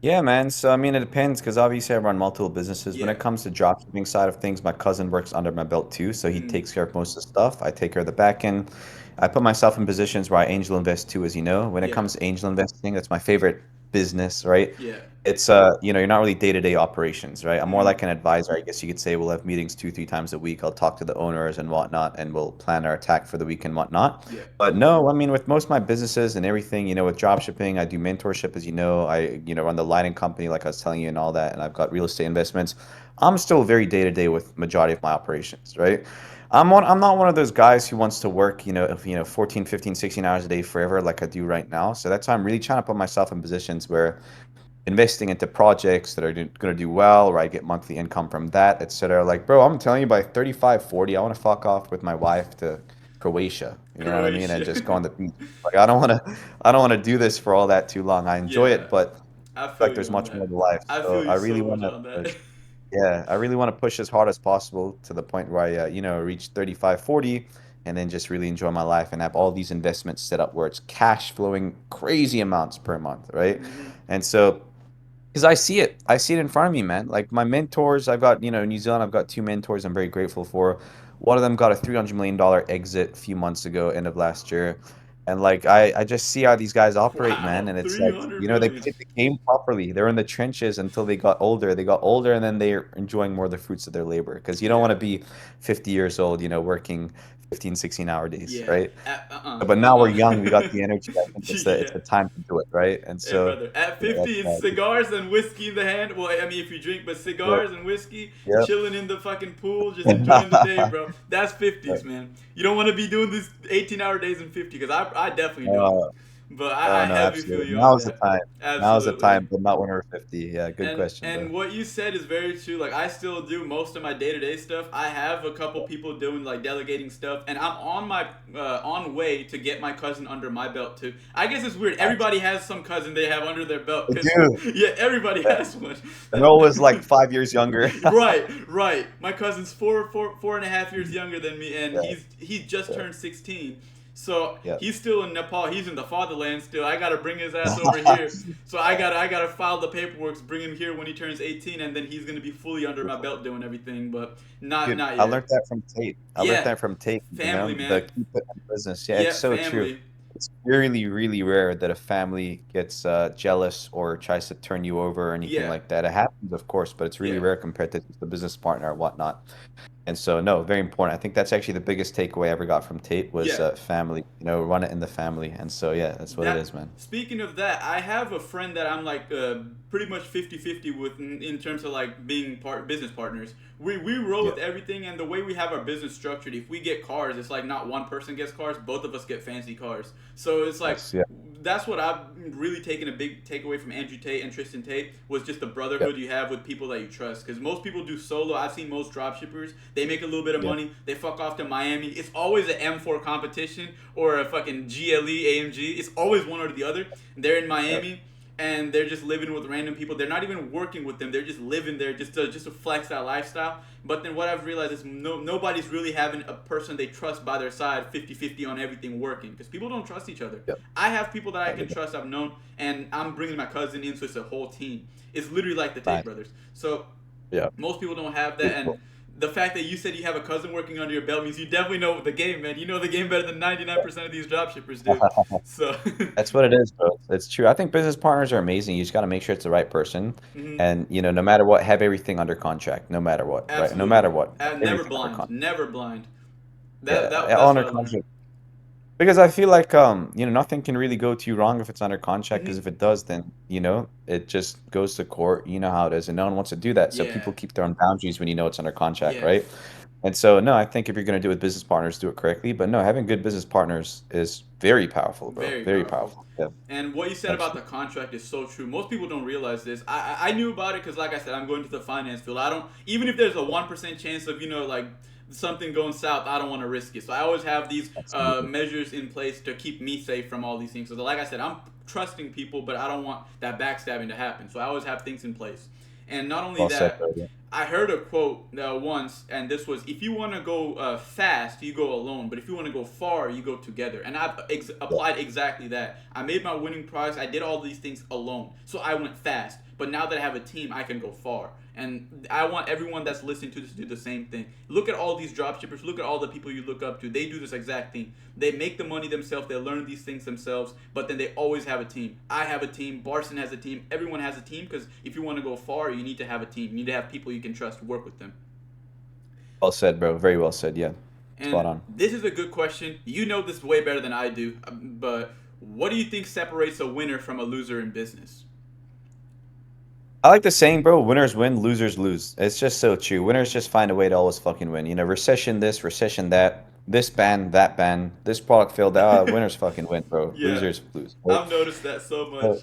Yeah, man. So I mean, it depends because obviously I run multiple businesses. When Yeah. it comes to dropshipping side of things, my cousin works under my belt too, so he Mm, takes care of most of the stuff. I take care of the back end. I put myself in positions where I angel invest too, as you know. When it yeah. comes to angel investing, that's my favorite business, right? Yeah. It's you know, you're not really day-to-day operations, right? I'm more Mm, like an advisor, I guess you could say. We'll have meetings 2, 3 times a week. I'll talk to the owners and whatnot, and we'll plan our attack for the week and whatnot. yeah. But no, I mean, with most of my businesses and everything, you know, with drop shipping, I do mentorship, as you know. I, you know, run the lighting company, like I was telling you, and all that. And I've got real estate investments. I'm still very day to day with majority of my operations, right? I'm not one of those guys who wants to work, you know, 14, 15, 16 hours a day forever like I do right now. So that's why I'm really trying to put myself in positions where investing into projects that are going to do well, where I get monthly income from that, etc. Like, bro, I'm telling you, by 35, 40, I want to fuck off with my wife to Croatia. You know what I mean? And Croatia. just go on the beach. Like, I don't want to do this for all that too long. I enjoy Yeah. it, but I I feel feel like you there's on much more that. to life. I So feel I you really so want much to on that. push. Yeah, I really want to push as hard as possible to the point where I, you know, reach 35, 40, and then just really enjoy my life and have all these investments set up where it's cash flowing crazy amounts per month, right? Hmm. And so because I see it in front of me, man. Like my mentors, I've got, you know, in New Zealand, I've got two mentors I'm very grateful for. One of them got a $300 million exit a few months ago, end of last year. And like I just see how these guys operate, man. Wow, And it's like, 300 you know, they million. played the game properly. They're in the trenches until they got older. They got older and then they're enjoying more of the fruits of their labor. Because you don't Yeah. want to be 50 years old, you know, working 15, 16-hour days, Yeah. right? Uh-uh. But now we're Uh-uh. young, we got the energy. I think it's Yeah. the time to do it, right? And Hey, so, brother. At yeah, that's 50, it's why. cigars and whiskey in the hand. Well, I mean, if you drink, but Yep. cigars and whiskey, Yep. chilling in the fucking pool, just enjoying the day, bro. That's 50s, Yep. man. You don't want to be doing these 18-hour days in 50, because I definitely don't. Uh, But oh I no, heavy feel absolutely. you on Now's the that. time. Now's the Absolutely. time, but not when we're 50. Yeah, good question, And bro. what you said is very true. Like I still do most of my day to day stuff. I have a couple people doing like delegating stuff, and I'm on my on way to get my cousin under my belt too. I guess it's weird. Nice. Everybody has some cousin they have under their belt I because do. yeah, everybody Yeah. has one. And they're always like 5 years younger. Right, right. My cousin's four and a half years younger than me, and Yeah, he's just yeah, turned 16. So yeah. he's still in Nepal. He's in the fatherland still. I gotta bring his ass over here. So I gotta file the paperwork, bring him here when he turns 18, and then he's gonna be fully under my Beautiful. belt doing everything. But not Dude, not I yet. learned that from Tate. I learned Yeah, that from Tate, you family, know, man. the keep it in business. Yeah, it's Yeah, so true. family. It's really, really rare that a family gets jealous or tries to turn you over or anything Yeah, like that. It happens, of course, but it's really yeah, rare compared to just the business partner or whatnot. And so, no, very important. I think that's actually the biggest takeaway I ever got from Tate was yeah. family. You know, run it in the family. And so, yeah, that's what it That is, man. speaking of that, I have a friend that I'm like pretty much 50-50 with in terms of like being business partners. We roll Yeah. with everything, and the way we have our business structured, if we get cars, it's like not one person gets cars, both of us get fancy cars. So it's like Nice. Yeah. that's what I've really taken a big takeaway from Andrew Tate and Tristan Tate was just the Yeah. brotherhood you have with people that you trust. Because most people do solo. I've seen most drop shippers. They make a little bit of Yeah. money. They fuck off to Miami. It's always an M4 competition or a fucking GLE AMG. It's always one or the other. They're in Yeah. Miami and they're just living with random people. They're not even working with them. They're just living there just to flex that lifestyle. But then what I've realized is nobody's really having a person they trust by their side 50-50 on everything working because people don't trust each other. Yeah. I have people that I can 100%. trust, I've known, and I'm bringing my cousin in, so it's a whole team. It's literally like the Tate Nice. brothers. So Yeah. most people don't have that, and Beautiful. the fact that you said you have a cousin working under your belt means you definitely know the game, man. You know the game better than 99% of these dropshippers do. So, That's what it is, bro. It's true. I think business partners are amazing. You just got to make sure it's the right person, mhm, and no matter what, have everything under contract. No matter what, right? No absolutely. matter what, have Never everything under blind. contract. Never blind. Yeah, That's all what under I learned. contract. Because I feel like nothing can really go too wrong if it's under contract. Because Hmm. if it does, then it just goes to court. You know how it is, and no one wants to do that. So Yeah. people keep their own boundaries when you know it's under contract, Yes. right? And so no, I think if you're gonna do it with business partners, do it correctly. But no, having good business partners is very powerful, bro. Very Very powerful. powerful. Yeah, And what you said about the absolutely. contract is so true. Most people don't realize this. I knew about it because, like I said, I'm going to the finance field. I don't, even if there's a 1% chance of, like something going south, I don't want to risk it. So I always have these Absolutely. measures in place to keep me safe from all these things. So, like I said, I'm trusting people, but I don't want that backstabbing to happen. So I always have things in place. And not only Well said, that, bro. Yeah. I heard a quote once, and this was, if you want to go fast, you go alone, but if you want to go far, you go together. And I've Yeah. applied exactly that. I made my winning prize, I did all these things alone, so I went fast. But now that I have a team, I can go far. And I want everyone that's listening to this to do the same thing. Look at all these dropshippers. Look at all the people you look up to. They do this exact thing. They make the money themselves. They learn these things themselves. But then they always have a team. I have a team. Barsin has a team. Everyone has a team because if you want to go far, you need to have a team. You need to have people you can trust to work with them. Well said, bro. Very well said. Yeah. Spot And on. this is a good question. You know this way better than I do. But what do you think separates a winner from a loser in business? I like the saying, bro, winners win, losers lose. It's just so true. Winners just find a way to always fucking win. Recession this, recession that, this ban, that ban, this product failed. Winners fucking win, bro. Yeah, Losers lose. Right? I've noticed that so much. So,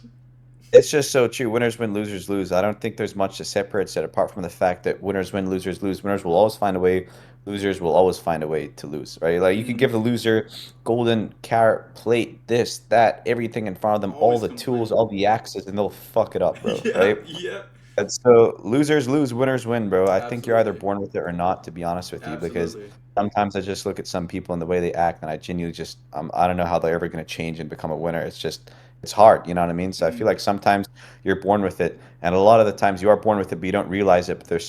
it's just so true. Winners win, losers lose. I don't think there's much that separates it apart from the fact that winners win, losers lose. Winners will always find a way. Losers will always find a way to lose, right? Like you could Mm-hmm. give a loser golden carrot plate, this, that, everything in front of them, all Always the tools, complain. all the axes, and they'll fuck it up, bro, right? Yep, yep. And so losers lose, winners win, bro. I think you're either Absolutely. born with it or not, to be honest with you, because Absolutely. sometimes I just look at some people and the way they act, and I genuinely just I don't know how they're ever going to change and become a winner. It's hard, you know what I mean? So I feel Mm-hmm. like sometimes you're born with it, and a lot of the times you are born with it, but you don't realize it. But there's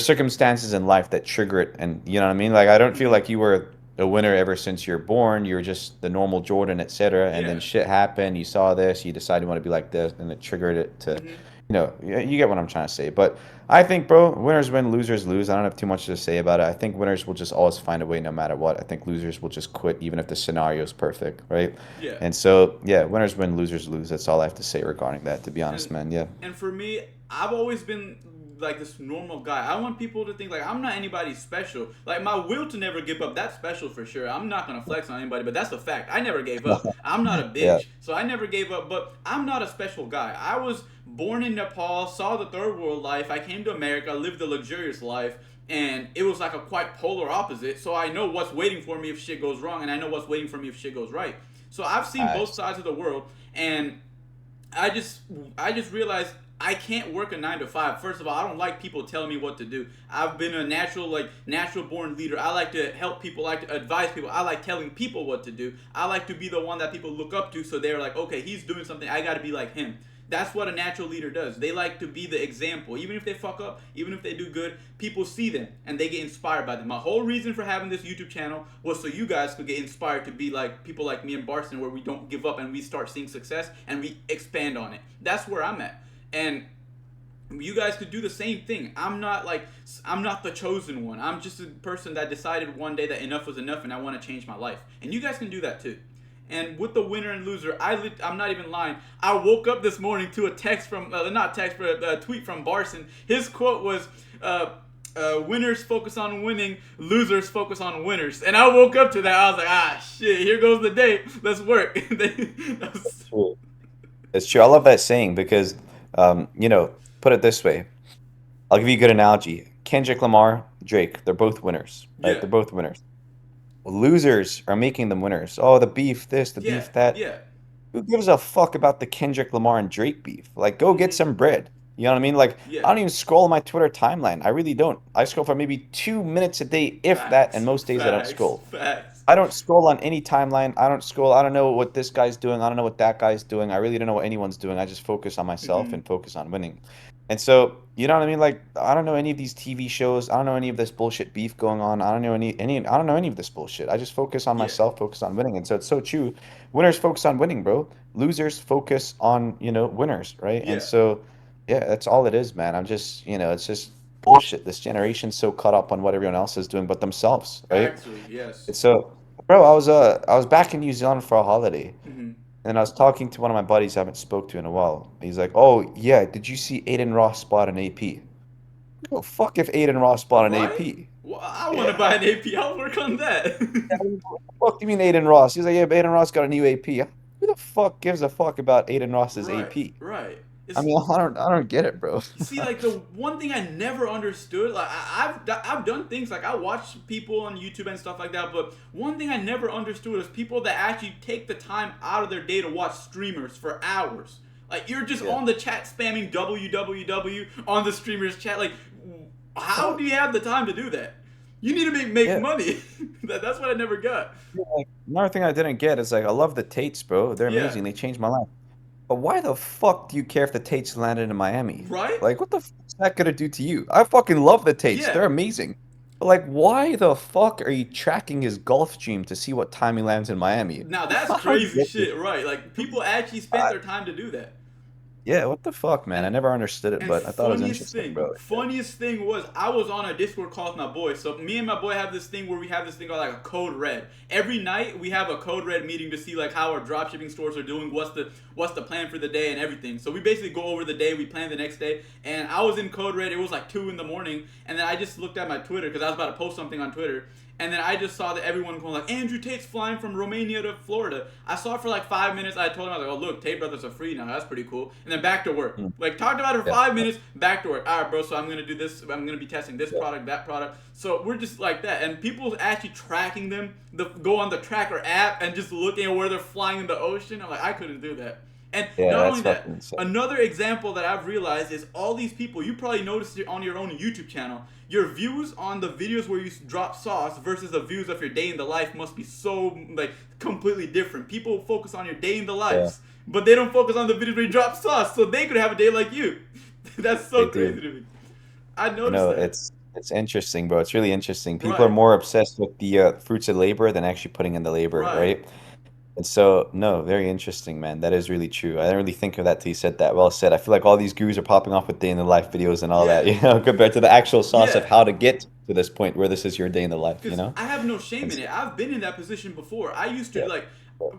circumstances in life that trigger it, and you know what I mean? Like I don't feel Mm-hmm. like you were a winner ever since you're born. You were just the normal Jordan, etc. And then Yeah. shit happened. You saw this. You decided you want to be like this, and it triggered it to, Mm-hmm. you get what I'm trying to say. But I think, bro, winners win, losers lose. I don't have too much to say about it. I think winners will just always find a way no matter what. I think losers will just quit even if the scenario is perfect, right? Yeah. And so, yeah, winners win, losers lose. That's all I have to say regarding that, to be honest, And man. Yeah. and for me, I've always been like this normal guy. I want people to think like I'm not anybody special. Like my will to never give up, that's special for sure. I'm not gonna flex on anybody, but that's a fact. I never gave up. I'm not a Yeah. bitch, so I never gave up. But I'm not a special guy. I was born in Nepal, saw the third world life. I came to America, lived a luxurious life, and it was like a quite polar opposite. So I know what's waiting for me if shit goes wrong, and I know what's waiting for me if shit goes right. So I've seen both Nice. sides of the world, and I just I just realized I can't work a 9 to 5. First of all, I don't like people telling me what to do. I've been a natural born leader. I like to help people, I like to advise people. I like telling people what to do. I like to be the one that people look up to so they're like, okay, he's doing something, I gotta be like him. That's what a natural leader does. They like to be the example. Even if they fuck up, even if they do good, people see them and they get inspired by them. My whole reason for having this YouTube channel was so you guys could get inspired to be like people like me and Barson, where we don't give up and we start seeing success and we expand on it. That's where I'm at. And you guys could do the same thing. I'm not the chosen one. I'm just a person that decided one day that enough was enough and I want to change my life. And you guys can do that too. And with the winner and loser, I'm not even lying. I woke up this morning to a text from, not text, but a tweet from Barson. His quote was, winners focus on winning, losers focus on winners. And I woke up to that. I was like, shit, here goes the day. Let's work. That was- True. It's true. I love that saying because, put it this way. I'll give you a good analogy. Kendrick Lamar, Drake, they're both winners, right? yeah, They're both winners. Losers are making them winners. Oh, the beef, this, the yeah, beef, that. yeah. Who gives a fuck about the Kendrick Lamar and Drake beef? Like, go get Hmm. some bread. You know what I mean? Like, I Yeah. don't even scroll my Twitter timeline. I really don't. I scroll for maybe 2 minutes a day, if that, and Facts, most days I don't facts, scroll. facts. I don't scroll on any timeline. I don't scroll. I don't know what this guy's doing. I don't know what that guy's doing. I really don't know what anyone's doing. I just focus on myself Hmm. and focus on winning. And so, you know what I mean? Like, I don't know any of these TV shows. I don't know any of this bullshit beef going on. I don't know I don't know any of this bullshit. I just focus on Yeah, myself, focus on winning. And so it's so true. Winners focus on winning, bro. Losers focus on, winners, right? And yeah, so, yeah, that's all it is, man. I'm just, it's just bullshit. This generation's so caught up on what everyone else is doing but themselves, right? actually, yes. And so, bro, I was back in New Zealand for a holiday. Hmm. And I was talking to one of my buddies I haven't spoke to in a while. He's like, "Oh yeah, did you see Aiden Ross spot an AP?" Oh fuck if Aiden Ross spot an Right? AP. Well, I want to Yeah. buy an AP. I'll work on that. What the fuck do you mean Aiden Ross? He's like, "Yeah, but Aiden Ross got a new AP." Who the fuck gives a fuck about Aiden Ross's Right, AP? right. I It's mean, I don't get it, bro. You see, like the one thing I never understood, like I've done things like I watch people on YouTube and stuff like that, but one thing I never understood is people that actually take the time out of their day to watch streamers for hours. Like you're just Yeah. on the chat spamming www on the streamers chat. Like, how do you have the time to do that? You need to make Yeah. money. That's what I never got. Yeah, like, another thing I didn't get is like I love the Tates, bro. They're Yeah. amazing. They changed my life. But why the fuck do you care if the Tates landed in Miami? Right? Like, what the fuck is that gonna do to you? I fucking love the Tates. Yeah. They're amazing. But like, why the fuck are you tracking his golf stream to see what time he lands in Miami? Now that's I don't crazy get this. shit, right? Like people actually spent I- their time to do that. yeah, what the fuck, man? And I never understood it, And but I thought it was interesting, bro. funniest thing was I was on a Discord call with my boy. So me and my boy have this thing where we have this thing called like a code red. Every night we have a code red meeting to see like how our dropshipping stores are doing, what's the plan for the day and everything. So we basically go over the day, we plan the next day. And I was in code red. It was like 2 in the morning, and then I just looked at my Twitter because I was about to post something on Twitter. And then I just saw that everyone going like, Andrew Tate's flying from Romania to Florida. I saw it for like 5 minutes. I told him, I was like, oh, look, Tate brothers are free now. That's pretty cool. And then back to work. Mm, Like, talked about it for yeah, 5 minutes, back to work. All right, bro, so I'm going to do this. I'm going to be testing this yeah, product, that product. So we're just like that. And people actually tracking them, go on the tracker app and just looking at where they're flying in the ocean. I'm like, I couldn't do that. And yeah. not That's only that, fucking insane. another example that I've realized is all these people, you probably noticed it on your own YouTube channel, your views on the videos where you drop sauce versus the views of your day in the life must be so, like, completely different. People focus on your day in the Yeah, lives, but they don't focus on the videos where you drop sauce, so they could have a day like you. That's they so crazy do. to me. I You noticed know, that. it's interesting, bro. It's really interesting. People are Right, more obsessed with the fruits of labor than actually putting in the labor, right. right? And so, no, very interesting, man. That is really true. I didn't really think of that till you said that. Well said. I feel like all these gurus are popping off with day in the life videos and all that, Yeah, compared to the actual sauce of yeah. how to get to this point where this is your day in the life, Because I have no shame And in so, it. I've been in that position before. I used to yeah, like,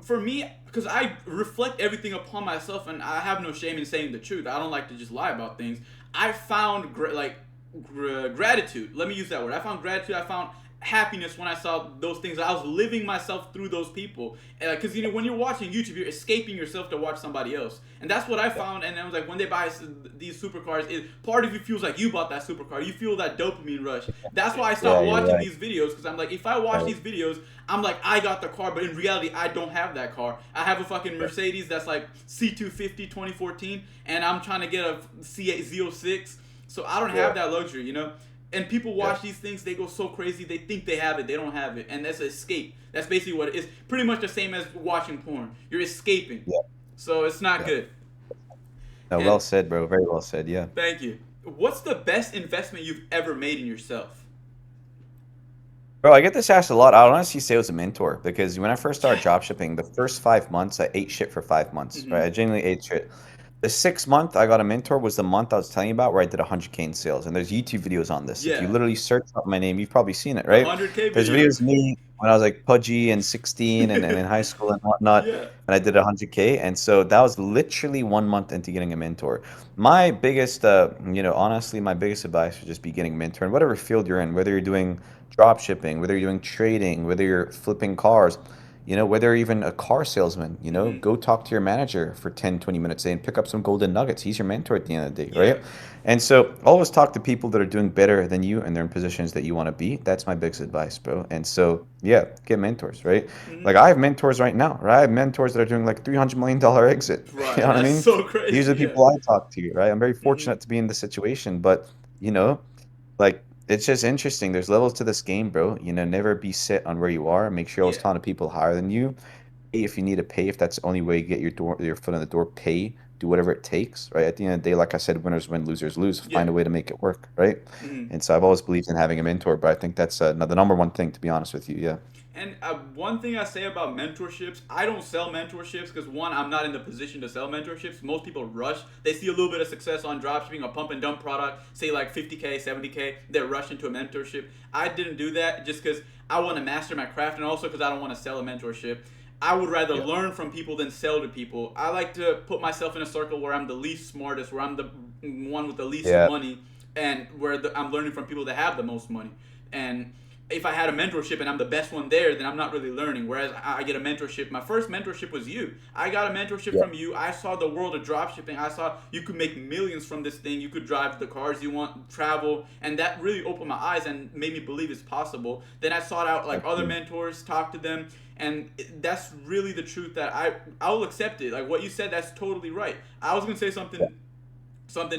for me, because I reflect everything upon myself, and I have no shame in saying the truth. I don't like to just lie about things. I found gratitude. Let me use that word. I found gratitude. I found happiness when I saw those things. I was living myself through those people. Because when you're watching YouTube, you're escaping yourself to watch somebody else, and that's what I yeah, found. And I was like, when they buy these supercars, part of you feels like you bought that supercar. You feel that dopamine rush. That's why I yeah, stopped you're watching right. these videos, because I'm like, if I watch Right. these videos, I'm like, I got the car, but in reality, I don't have that car. I have a fucking Yeah, Mercedes that's like C250 2014, and I'm trying to get a C8 Z06. So I don't yeah, have that luxury, you know? And people yeah, watch these things, they go so crazy, they think they have it, they don't have it. And that's escape. That's basically what it is. Pretty much the same as watching porn. You're escaping. yeah, So it's not yeah. good. No, And well said, bro. Very well said. Yeah. thank you. What's the best investment you've ever made in yourself? Bro, I get this asked a lot. I would honestly say it was a mentor because when I first started Yeah. dropshipping, the first 5 months, I ate shit for 5 months, right? Mm-hmm. I genuinely ate shit. The 6 month I got a mentor was the month I was telling you about where I did 100K in sales. And there's YouTube videos on this. If you Yeah. literally search up my name, you've probably seen it, The right? 100K There's video. videos of me when I was like pudgy and 16 and in high school and whatnot. Yeah. And I did 100K. And so that was literally 1 month into getting a mentor. My biggest, honestly, my biggest advice would just be getting a mentor in whatever field you're in, whether you're doing drop shipping, whether you're doing trading, whether you're flipping cars, whether you're even a car salesman, Mm-hmm. go talk to your manager for 10, 20 minutes a day and pick up some golden nuggets. He's your mentor at the end of the day, Yeah. right? And so always talk to people that are doing better than you and they're in positions that you want to be. That's my biggest advice, bro. And so, yeah, get mentors, right? Like Mm-hmm. I have mentors right now, right? I have mentors that are doing like $300 million exit. You know Right. what I That's mean? so These crazy. are the Yeah. people I talk to, right? I'm very Mm-hmm. fortunate to be in this situation, but you know, like it's just interesting. There's levels to this game, bro. Never be set on where you are. Make sure you're always Yeah. talking to people higher than you. Pay if you need to pay, if that's the only way you get your foot in the door, pay do whatever it takes, right? At the end of the day, like I said, winners win, losers lose. Yeah. Find a way to make it work, right? Mhm. And so I've always believed in having a mentor, but I think that's the number one thing, to be honest with you. Yeah. And one thing I say about mentorships, I don't sell mentorships because one, I'm not in the position to sell mentorships. Most people rush. They see a little bit of success on dropshipping, a pump and dump product, say like 50K, 70K, they're rushing to a mentorship. I didn't do that just because I want to master my craft and also because I don't want to sell a mentorship. I would rather Yeah. learn from people than sell to people. I like to put myself in a circle where I'm the least smartest, where I'm the one with the least Yeah. money, and where I'm learning from people that have the most money. And if I had a mentorship and I'm the best one there, then I'm not really learning. Whereas I get a mentorship. My first mentorship was you. I got a mentorship Yeah. from you. I saw the world of dropshipping. I saw you could make millions from this thing. You could drive the cars you want, travel, and that really opened my eyes and made me believe it's possible. Then I sought out like other Absolutely. mentors, talked to them, and that's really the truth that I'll accept it. Like what you said, that's totally right. I was gonna say something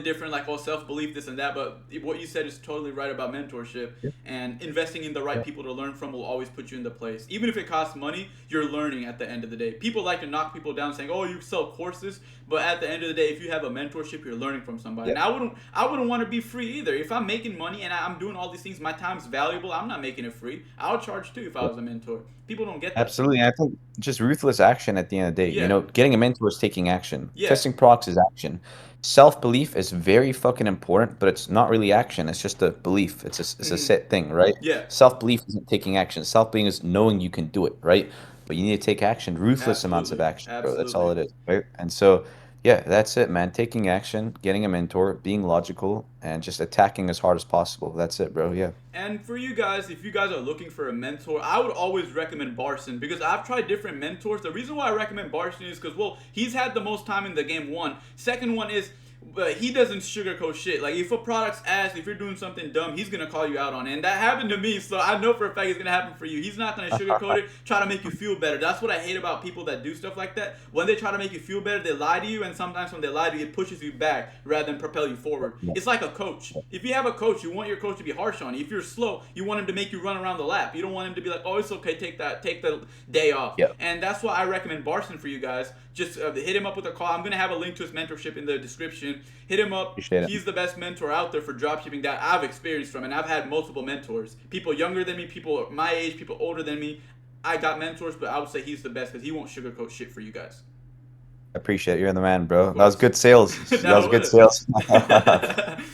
different like oh self-belief this and that, but what you said is totally right about mentorship, Yeah. and investing in the right Yeah. people to learn from will always put you in the place. Even if it costs money, you're learning at the end of the day. People like to knock people down saying oh you sell courses, but at the end of the day if you have a mentorship you're learning from somebody. Yeah. And I wouldn't want to be free either. If I'm making money and I'm doing all these things, my time's valuable, I'm not making it free. I'll charge too if I Yeah. was a mentor. People don't get that. Absolutely. And I think just ruthless action at the end of the day. Yeah, Getting a mentor is taking action. yeah. Testing products is action. Self-belief is very fucking important, but it's not really action. It's just a belief. It's a Mhm. set thing, right? Yeah, Self-belief isn't taking action. Self-belief is knowing you can do it, right? But you need to take action, ruthless amounts of absolutely, action, bro. That's all absolutely. it is, right? And so, yeah, that's it, man. Taking action, getting a mentor, being logical, and just attacking as hard as possible. That's it, bro. Yeah. And for you guys, if you guys are looking for a mentor, I would always recommend Barsin because I've tried different mentors. The reason why I recommend Barsin is because, well, he's had the most time in the game, one. Second one is he doesn't sugarcoat shit. Like, if a product's ass, if you're doing something dumb, he's going to call you out on it. And that happened to me, so I know for a fact it's going to happen for you. He's not going to sugarcoat it, try to make you feel better. That's what I hate about people that do stuff like that. When they try to make you feel better, they lie to you, and sometimes when they lie to you, it pushes you back rather than propel you forward. Yeah. It's like a coach. If you have a coach, you want your coach to be harsh on you. If you're slow, you want him to make you run around the lap. You don't want him to be like, oh, it's okay, take the day off. Yeah. And that's why I recommend Barson for you guys. Just hit him up with a call. I'm going to have a link to his mentorship in the description. Hit him up. Appreciate it. He's the best mentor out there for dropshipping that I've experienced from, and I've had multiple mentors. People younger than me, people my age, people older than me. I got mentors, but I would say he's the best because he won't sugarcoat shit for you guys. I appreciate it. You're the man, Of bro. That was course. good sales. That was That good was. sales.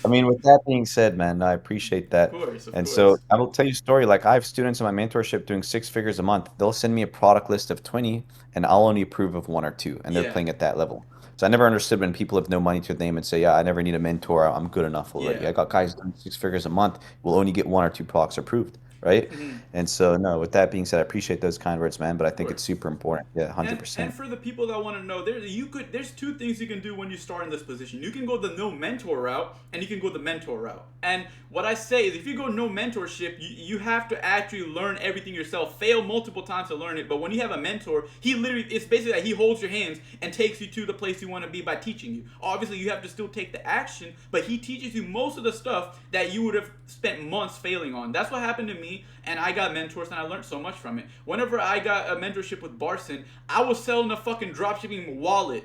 I mean, with that being said, man, I appreciate Of that. course, of And so course. I will tell you a story. Like I have students in my mentorship doing six figures a month. They'll send me a product list of 20 and I'll only approve of one or two. And they're Yeah, playing at that level. So I never understood when people have no money to their name and say, yeah, I never need a mentor. I'm good enough already. yeah. I got guys doing six figures a month will only get one or two products approved. Right. Mhm. And so, no, with that being said, I appreciate those kind words, man. But I Of think it's course. super important. Yeah, And 100%. for the people that want to know, there's two things you can do when you start in this position. You can go the no mentor route, and you can go the mentor route. And what I say is, if you go no mentorship, you have to actually learn everything yourself. Fail multiple times to learn it. But when you have a mentor, he literally it's basically that he holds your hands and takes you to the place you want to be by teaching you. Obviously, you have to still take the action, but he teaches you most of the stuff that you would have spent months failing on. That's what happened to me, and I got mentors, and I learned so much from it. Whenever I got a mentorship with Barsin, I was selling a fucking dropshipping wallet.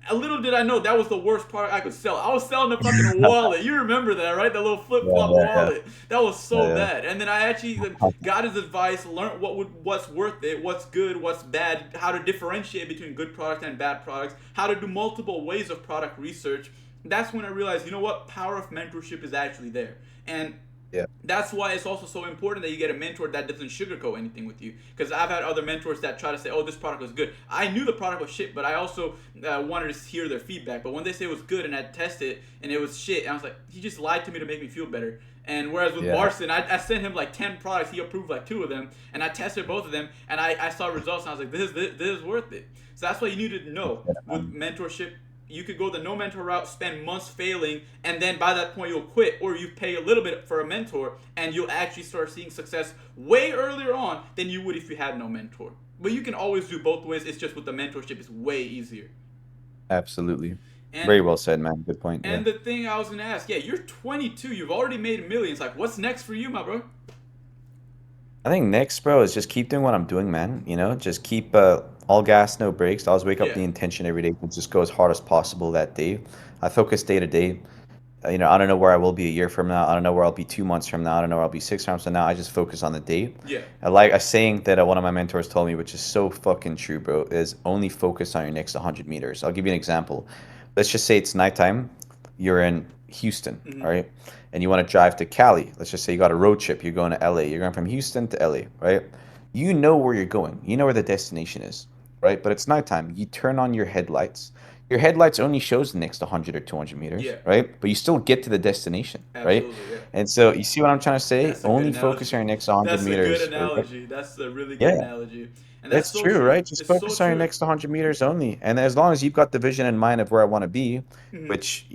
A little did I know that was the worst product I could sell. I was selling a fucking wallet. You remember that, right? That little flip Yeah, flop yeah, yeah. wallet. That was so Yeah, bad. And then I actually got his advice, learned what's worth it, what's good, what's bad, how to differentiate between good products and bad products, how to do multiple ways of product research. That's when I realized, you know what, power of mentorship is actually there. And yeah. that's why it's also so important that you get a mentor that doesn't sugarcoat anything with you. Because I've had other mentors that try to say, "Oh, this product was good." I knew the product was shit, but I also wanted to hear their feedback. But when they say it was good and I tested it and it was shit, and I was like, "He just lied to me to make me feel better." And whereas with Yeah. Barson, I sent him like 10 products. He approved like 2 of them, and I tested both of them, and I saw results, and I was like, "This is worth it." So that's what you need to know with mentorship. You could go the no mentor route, spend months failing, and then by that point you'll quit, or you pay a little bit for a mentor, and you'll actually start seeing success way earlier on than you would if you had no mentor. But you can always do both ways. It's just with the mentorship, it's way easier. Absolutely. And Very well said, man. Good point. Yeah. and the thing I was gonna ask, yeah, you're 22, you've already made millions. Like, what's next for you, my bro? I think next, bro, is just keep doing what I'm doing, man. Just keep all gas, no brakes. I always wake up Yeah. the intention every day to just go as hard as possible that day. I focus day to day. I don't know where I will be a year from now. I don't know where I'll be 2 months from now. I don't know where I'll be 6 months from now. I just focus on the day. Yeah. I like a saying that one of my mentors told me, which is so fucking true, bro, is only focus on your next 100 meters. I'll give you an example. Let's just say it's nighttime. You're in Houston, all Hmm. right? And you want to drive to Cali. Let's just say you got a road trip. You're going to LA. You're going from Houston to LA, right? You know where you're going. You know where the destination is, right? But it's nighttime. You turn on your headlights. Your headlights only shows the next 100 or 200 meters, Yeah. right? But you still get to the destination, right? Absolutely. Yeah. And so you see what I'm trying to say? That's a good Only focus on analogy. your next 100 That's a good meters, right? analogy. That's a really good Yeah. analogy. And that's That's so true, true. right? Just It's so focus on your true. next 100 meters only. And as long as you've got the vision in mind of where I want to be, Hmm. which,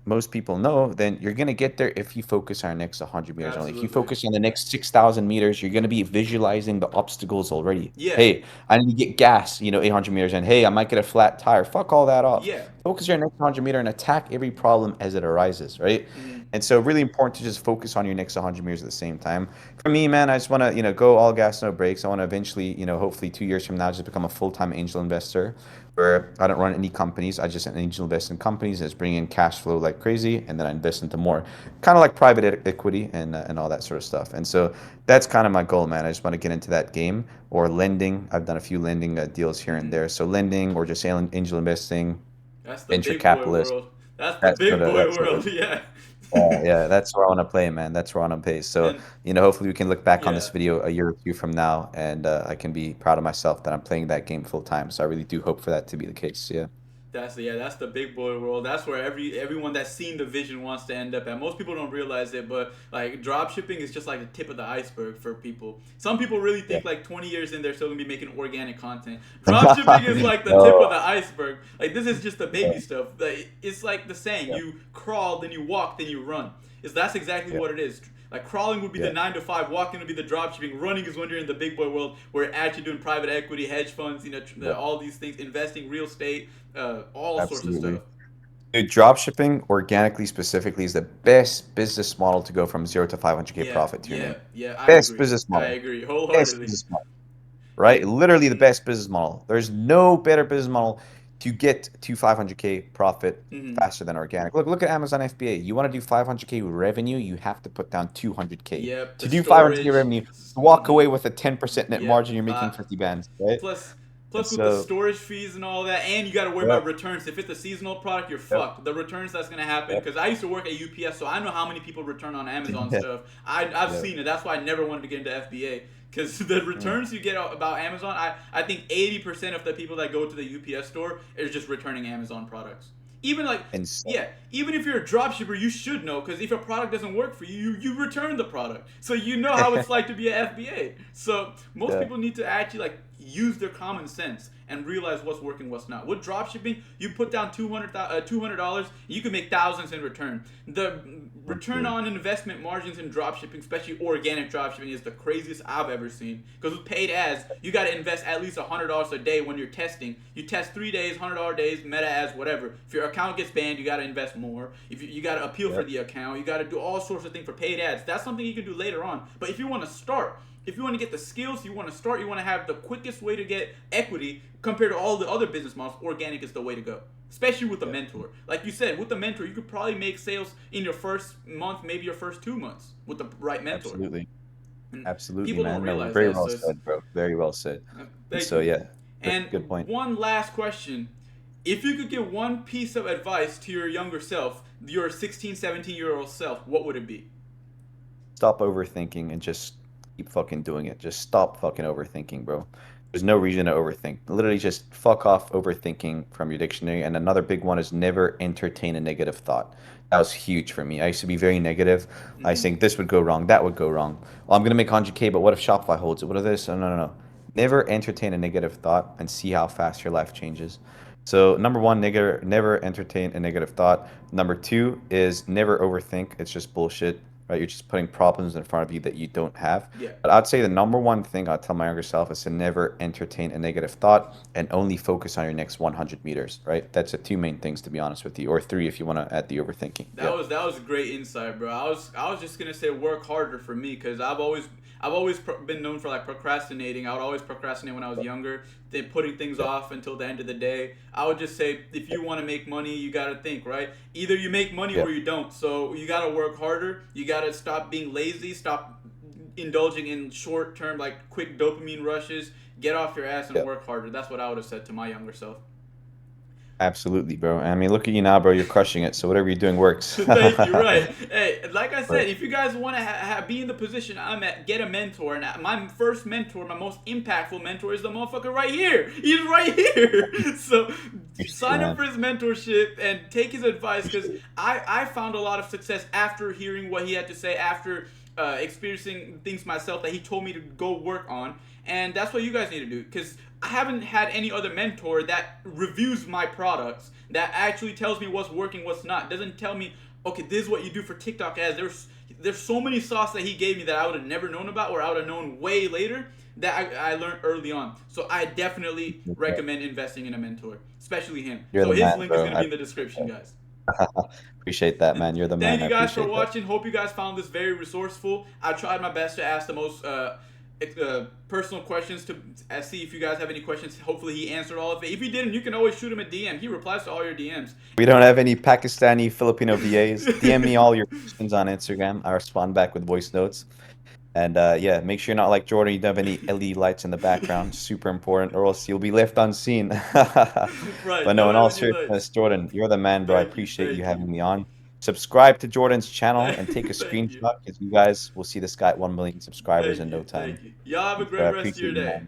most people know, then you're going to get there if you focus on your next 100 meters only. If you Absolutely. focus on the next 6,000 meters, you're going to be visualizing the obstacles already. Yeah. Hey, I need to get gas, 800 meters in. Hey, I might get a flat tire. Fuck all that off. Yeah. Focus on your next 100 meter and attack every problem as it arises, right? Hmm. And so really important to just focus on your next 100 meters at the same time. For me, man, I just want to, go all gas, no brakes. I want to eventually, hopefully 2 years from now, just become a full-time angel investor where I don't run any companies. I just angel invest in companies and just bring in cash flow like crazy, and then I invest into more, kind of like private equity and all that sort of stuff. And so that's kind of my goal, man. I just want to get into that game or lending. I've done a few lending deals here and Hmm. there. So lending or just angel investing, That's the venture big boy capitalist. world. That's the That's sort big of boy that's sort world. of Yeah. yeah, that's where I want to play, man. That's where I want to play. So, And hopefully we can look back on this yeah. video a year or two from now, and I can be proud of myself that I'm playing that game full time. So I really do hope for that to be the case. Yeah. That's the big boy world. That's where everyone that's seen the vision wants to end up at. Most people don't realize it, but like drop shipping is just like the tip of the iceberg for people. Some people really Yeah. think like 20 years in they're still gonna be making organic content. Drop shipping is like the tip of No. the iceberg. Like this is just the Yeah. baby stuff. Like, it's like the saying: Yeah. you crawl, then you walk, then you run. Is that's exactly Yeah. what it is. Like crawling would be the Yeah. 9 to 5, walking would be the drop shipping, running is when you're in the big boy world where you're actually doing private equity, hedge funds, Yeah. all these things, investing, real estate, all sorts of stuff. Absolutely. Dude, drop shipping organically specifically is the best business model to go from 0 to 500K Yeah, profit to your yeah, name. yeah. I Best agree. business I model. agree Best wholeheartedly. business model. Right? And Literally the mhm, best business model. There's no better business model to get to 500K profit mhm. faster than organic. Look at Amazon FBA. You want to do 500K revenue, you have to put down 200K. Yep, the To do 500K storage. revenue, walk Mhm. away with a 10% net Yep. margin, you're making 50 bands, right? Plus, And plus with the so, storage fees and all that, and you got to worry yep, about returns. If it's a seasonal product, you're yep, fucked. The returns that's gonna happen yep, because I used to work at UPS, so I know how many people return on Amazon yeah, stuff. I've yep, seen it. That's why I never wanted to get into FBA because the mm, returns you get about Amazon, I think 80% of the people that go to the UPS store is just returning Amazon products. Even like insane. yeah, even if you're a dropshipper, you should know because if a product doesn't work for you, you return the product, so you know how it's like to be a FBA. So most Yeah, people need to actually like use their common sense and realize what's working, what's not. With dropshipping, you put down $200, you can make thousands in return. The return absolutely. on investment margins in dropshipping, especially organic dropshipping, is the craziest I've ever seen. Because with paid ads, you got to invest at least $100 a day when you're testing. You test 3 days, $100 days, meta ads, whatever. If your account gets banned, you got to invest more. If you got to appeal for Yep, the account, you got to do all sorts of things for paid ads. That's something you can do later on. But if you want to start, if you want to get the skills, you want to start, you want to have the quickest way to get equity compared to all the other business models, organic is the way to go. Especially with a yep, mentor. Like you said, with a mentor, you could probably make sales in your first month, maybe your first 2 months with the right mentor. absolutely. And Absolutely, people don't man. No, realize very that. well So it's, said, bro. Very well said. And thank so, you. yeah, And good point. one last question. If you could give one piece of advice to your younger self, your 16, 17-year-old self, what would it be? Stop overthinking and just keep fucking doing it. Just stop fucking overthinking, bro. There's no reason to overthink. Literally just fuck off overthinking from your dictionary. And another big one is never entertain a negative thought. That was huge for me. I used to be very negative. I used to Hmm. think this would go wrong, that would go wrong. Oh, I'm gonna make 100K, but what if Shopify holds it? What if this? Oh, no, no, no. Never entertain a negative thought and see how fast your life changes. So number one, never entertain a negative thought. Number two is never overthink. It's just bullshit. right? You're just putting problems in front of you that you don't have. Yeah. But I'd say the number one thing I'd tell my younger self is to never entertain a negative thought and only focus on your next 100 meters, right? That's the two main things, to be honest with you, or three if you want to add the overthinking. That Yep. was that was great insight, bro. I was just gonna say work harder for me because I've always been known for like procrastinating. I would always procrastinate when I was younger, then putting things Yep. off until the end of the day. I would just say if you want to make money, you gotta think right. Either you make money or Yep. you don't. So you gotta work harder. You gotta stop being lazy. Stop indulging in short term like quick dopamine rushes. Get off your ass and Yep. work harder. That's what I would have said to my younger self. Absolutely, bro. I mean, look at you now, bro. You're crushing it. So whatever you're doing works. Thank you. Right. Hey, like I Right. said, if you guys want to be in the position I'm at, get a mentor. And my first mentor, my most impactful mentor, is the motherfucker right here. He's right here. So Appreciate it, sign up man. for his mentorship and take his advice because Appreciate it. I found a lot of success after hearing what he had to say, after experiencing things myself that he told me to go work on. And that's what you guys need to do because I haven't had any other mentor that reviews my products, that actually tells me what's working, what's not. Doesn't tell me, okay, this is what you do for TikTok ads. There's so many sauce that he gave me that I would have never known about or I would have known way later that I learned early on. So I definitely recommend investing in a mentor, especially him. You're So the his man, link is bro. gonna be in the description, guys. Appreciate that, And man. You're the thank man. I you guys for appreciate that. watching. Hope you guys found this very resourceful. I tried my best to ask the most personal questions to see if you guys have any questions. Hopefully he answered all of it. If he didn't, you can always shoot him a DM. He replies to all your DMs. We don't have any Pakistani, Filipino VAs. DM me all your questions on Instagram. I respond back with voice notes. And yeah, make sure you're not like Jordan. You don't have any LED lights in the background. Super important, or else you'll be left unseen. Right. But no, Don't in have all any lights. seriousness, Jordan, you're the man, bro. I Thank you. appreciate you Thank you. having me on. Subscribe to Jordan's channel and take a Thank you. screenshot because you guys will see this guy at 1 million subscribers Thank in no you. time. Thank you. Y'all have a So I great rest of appreciate your you, day. man.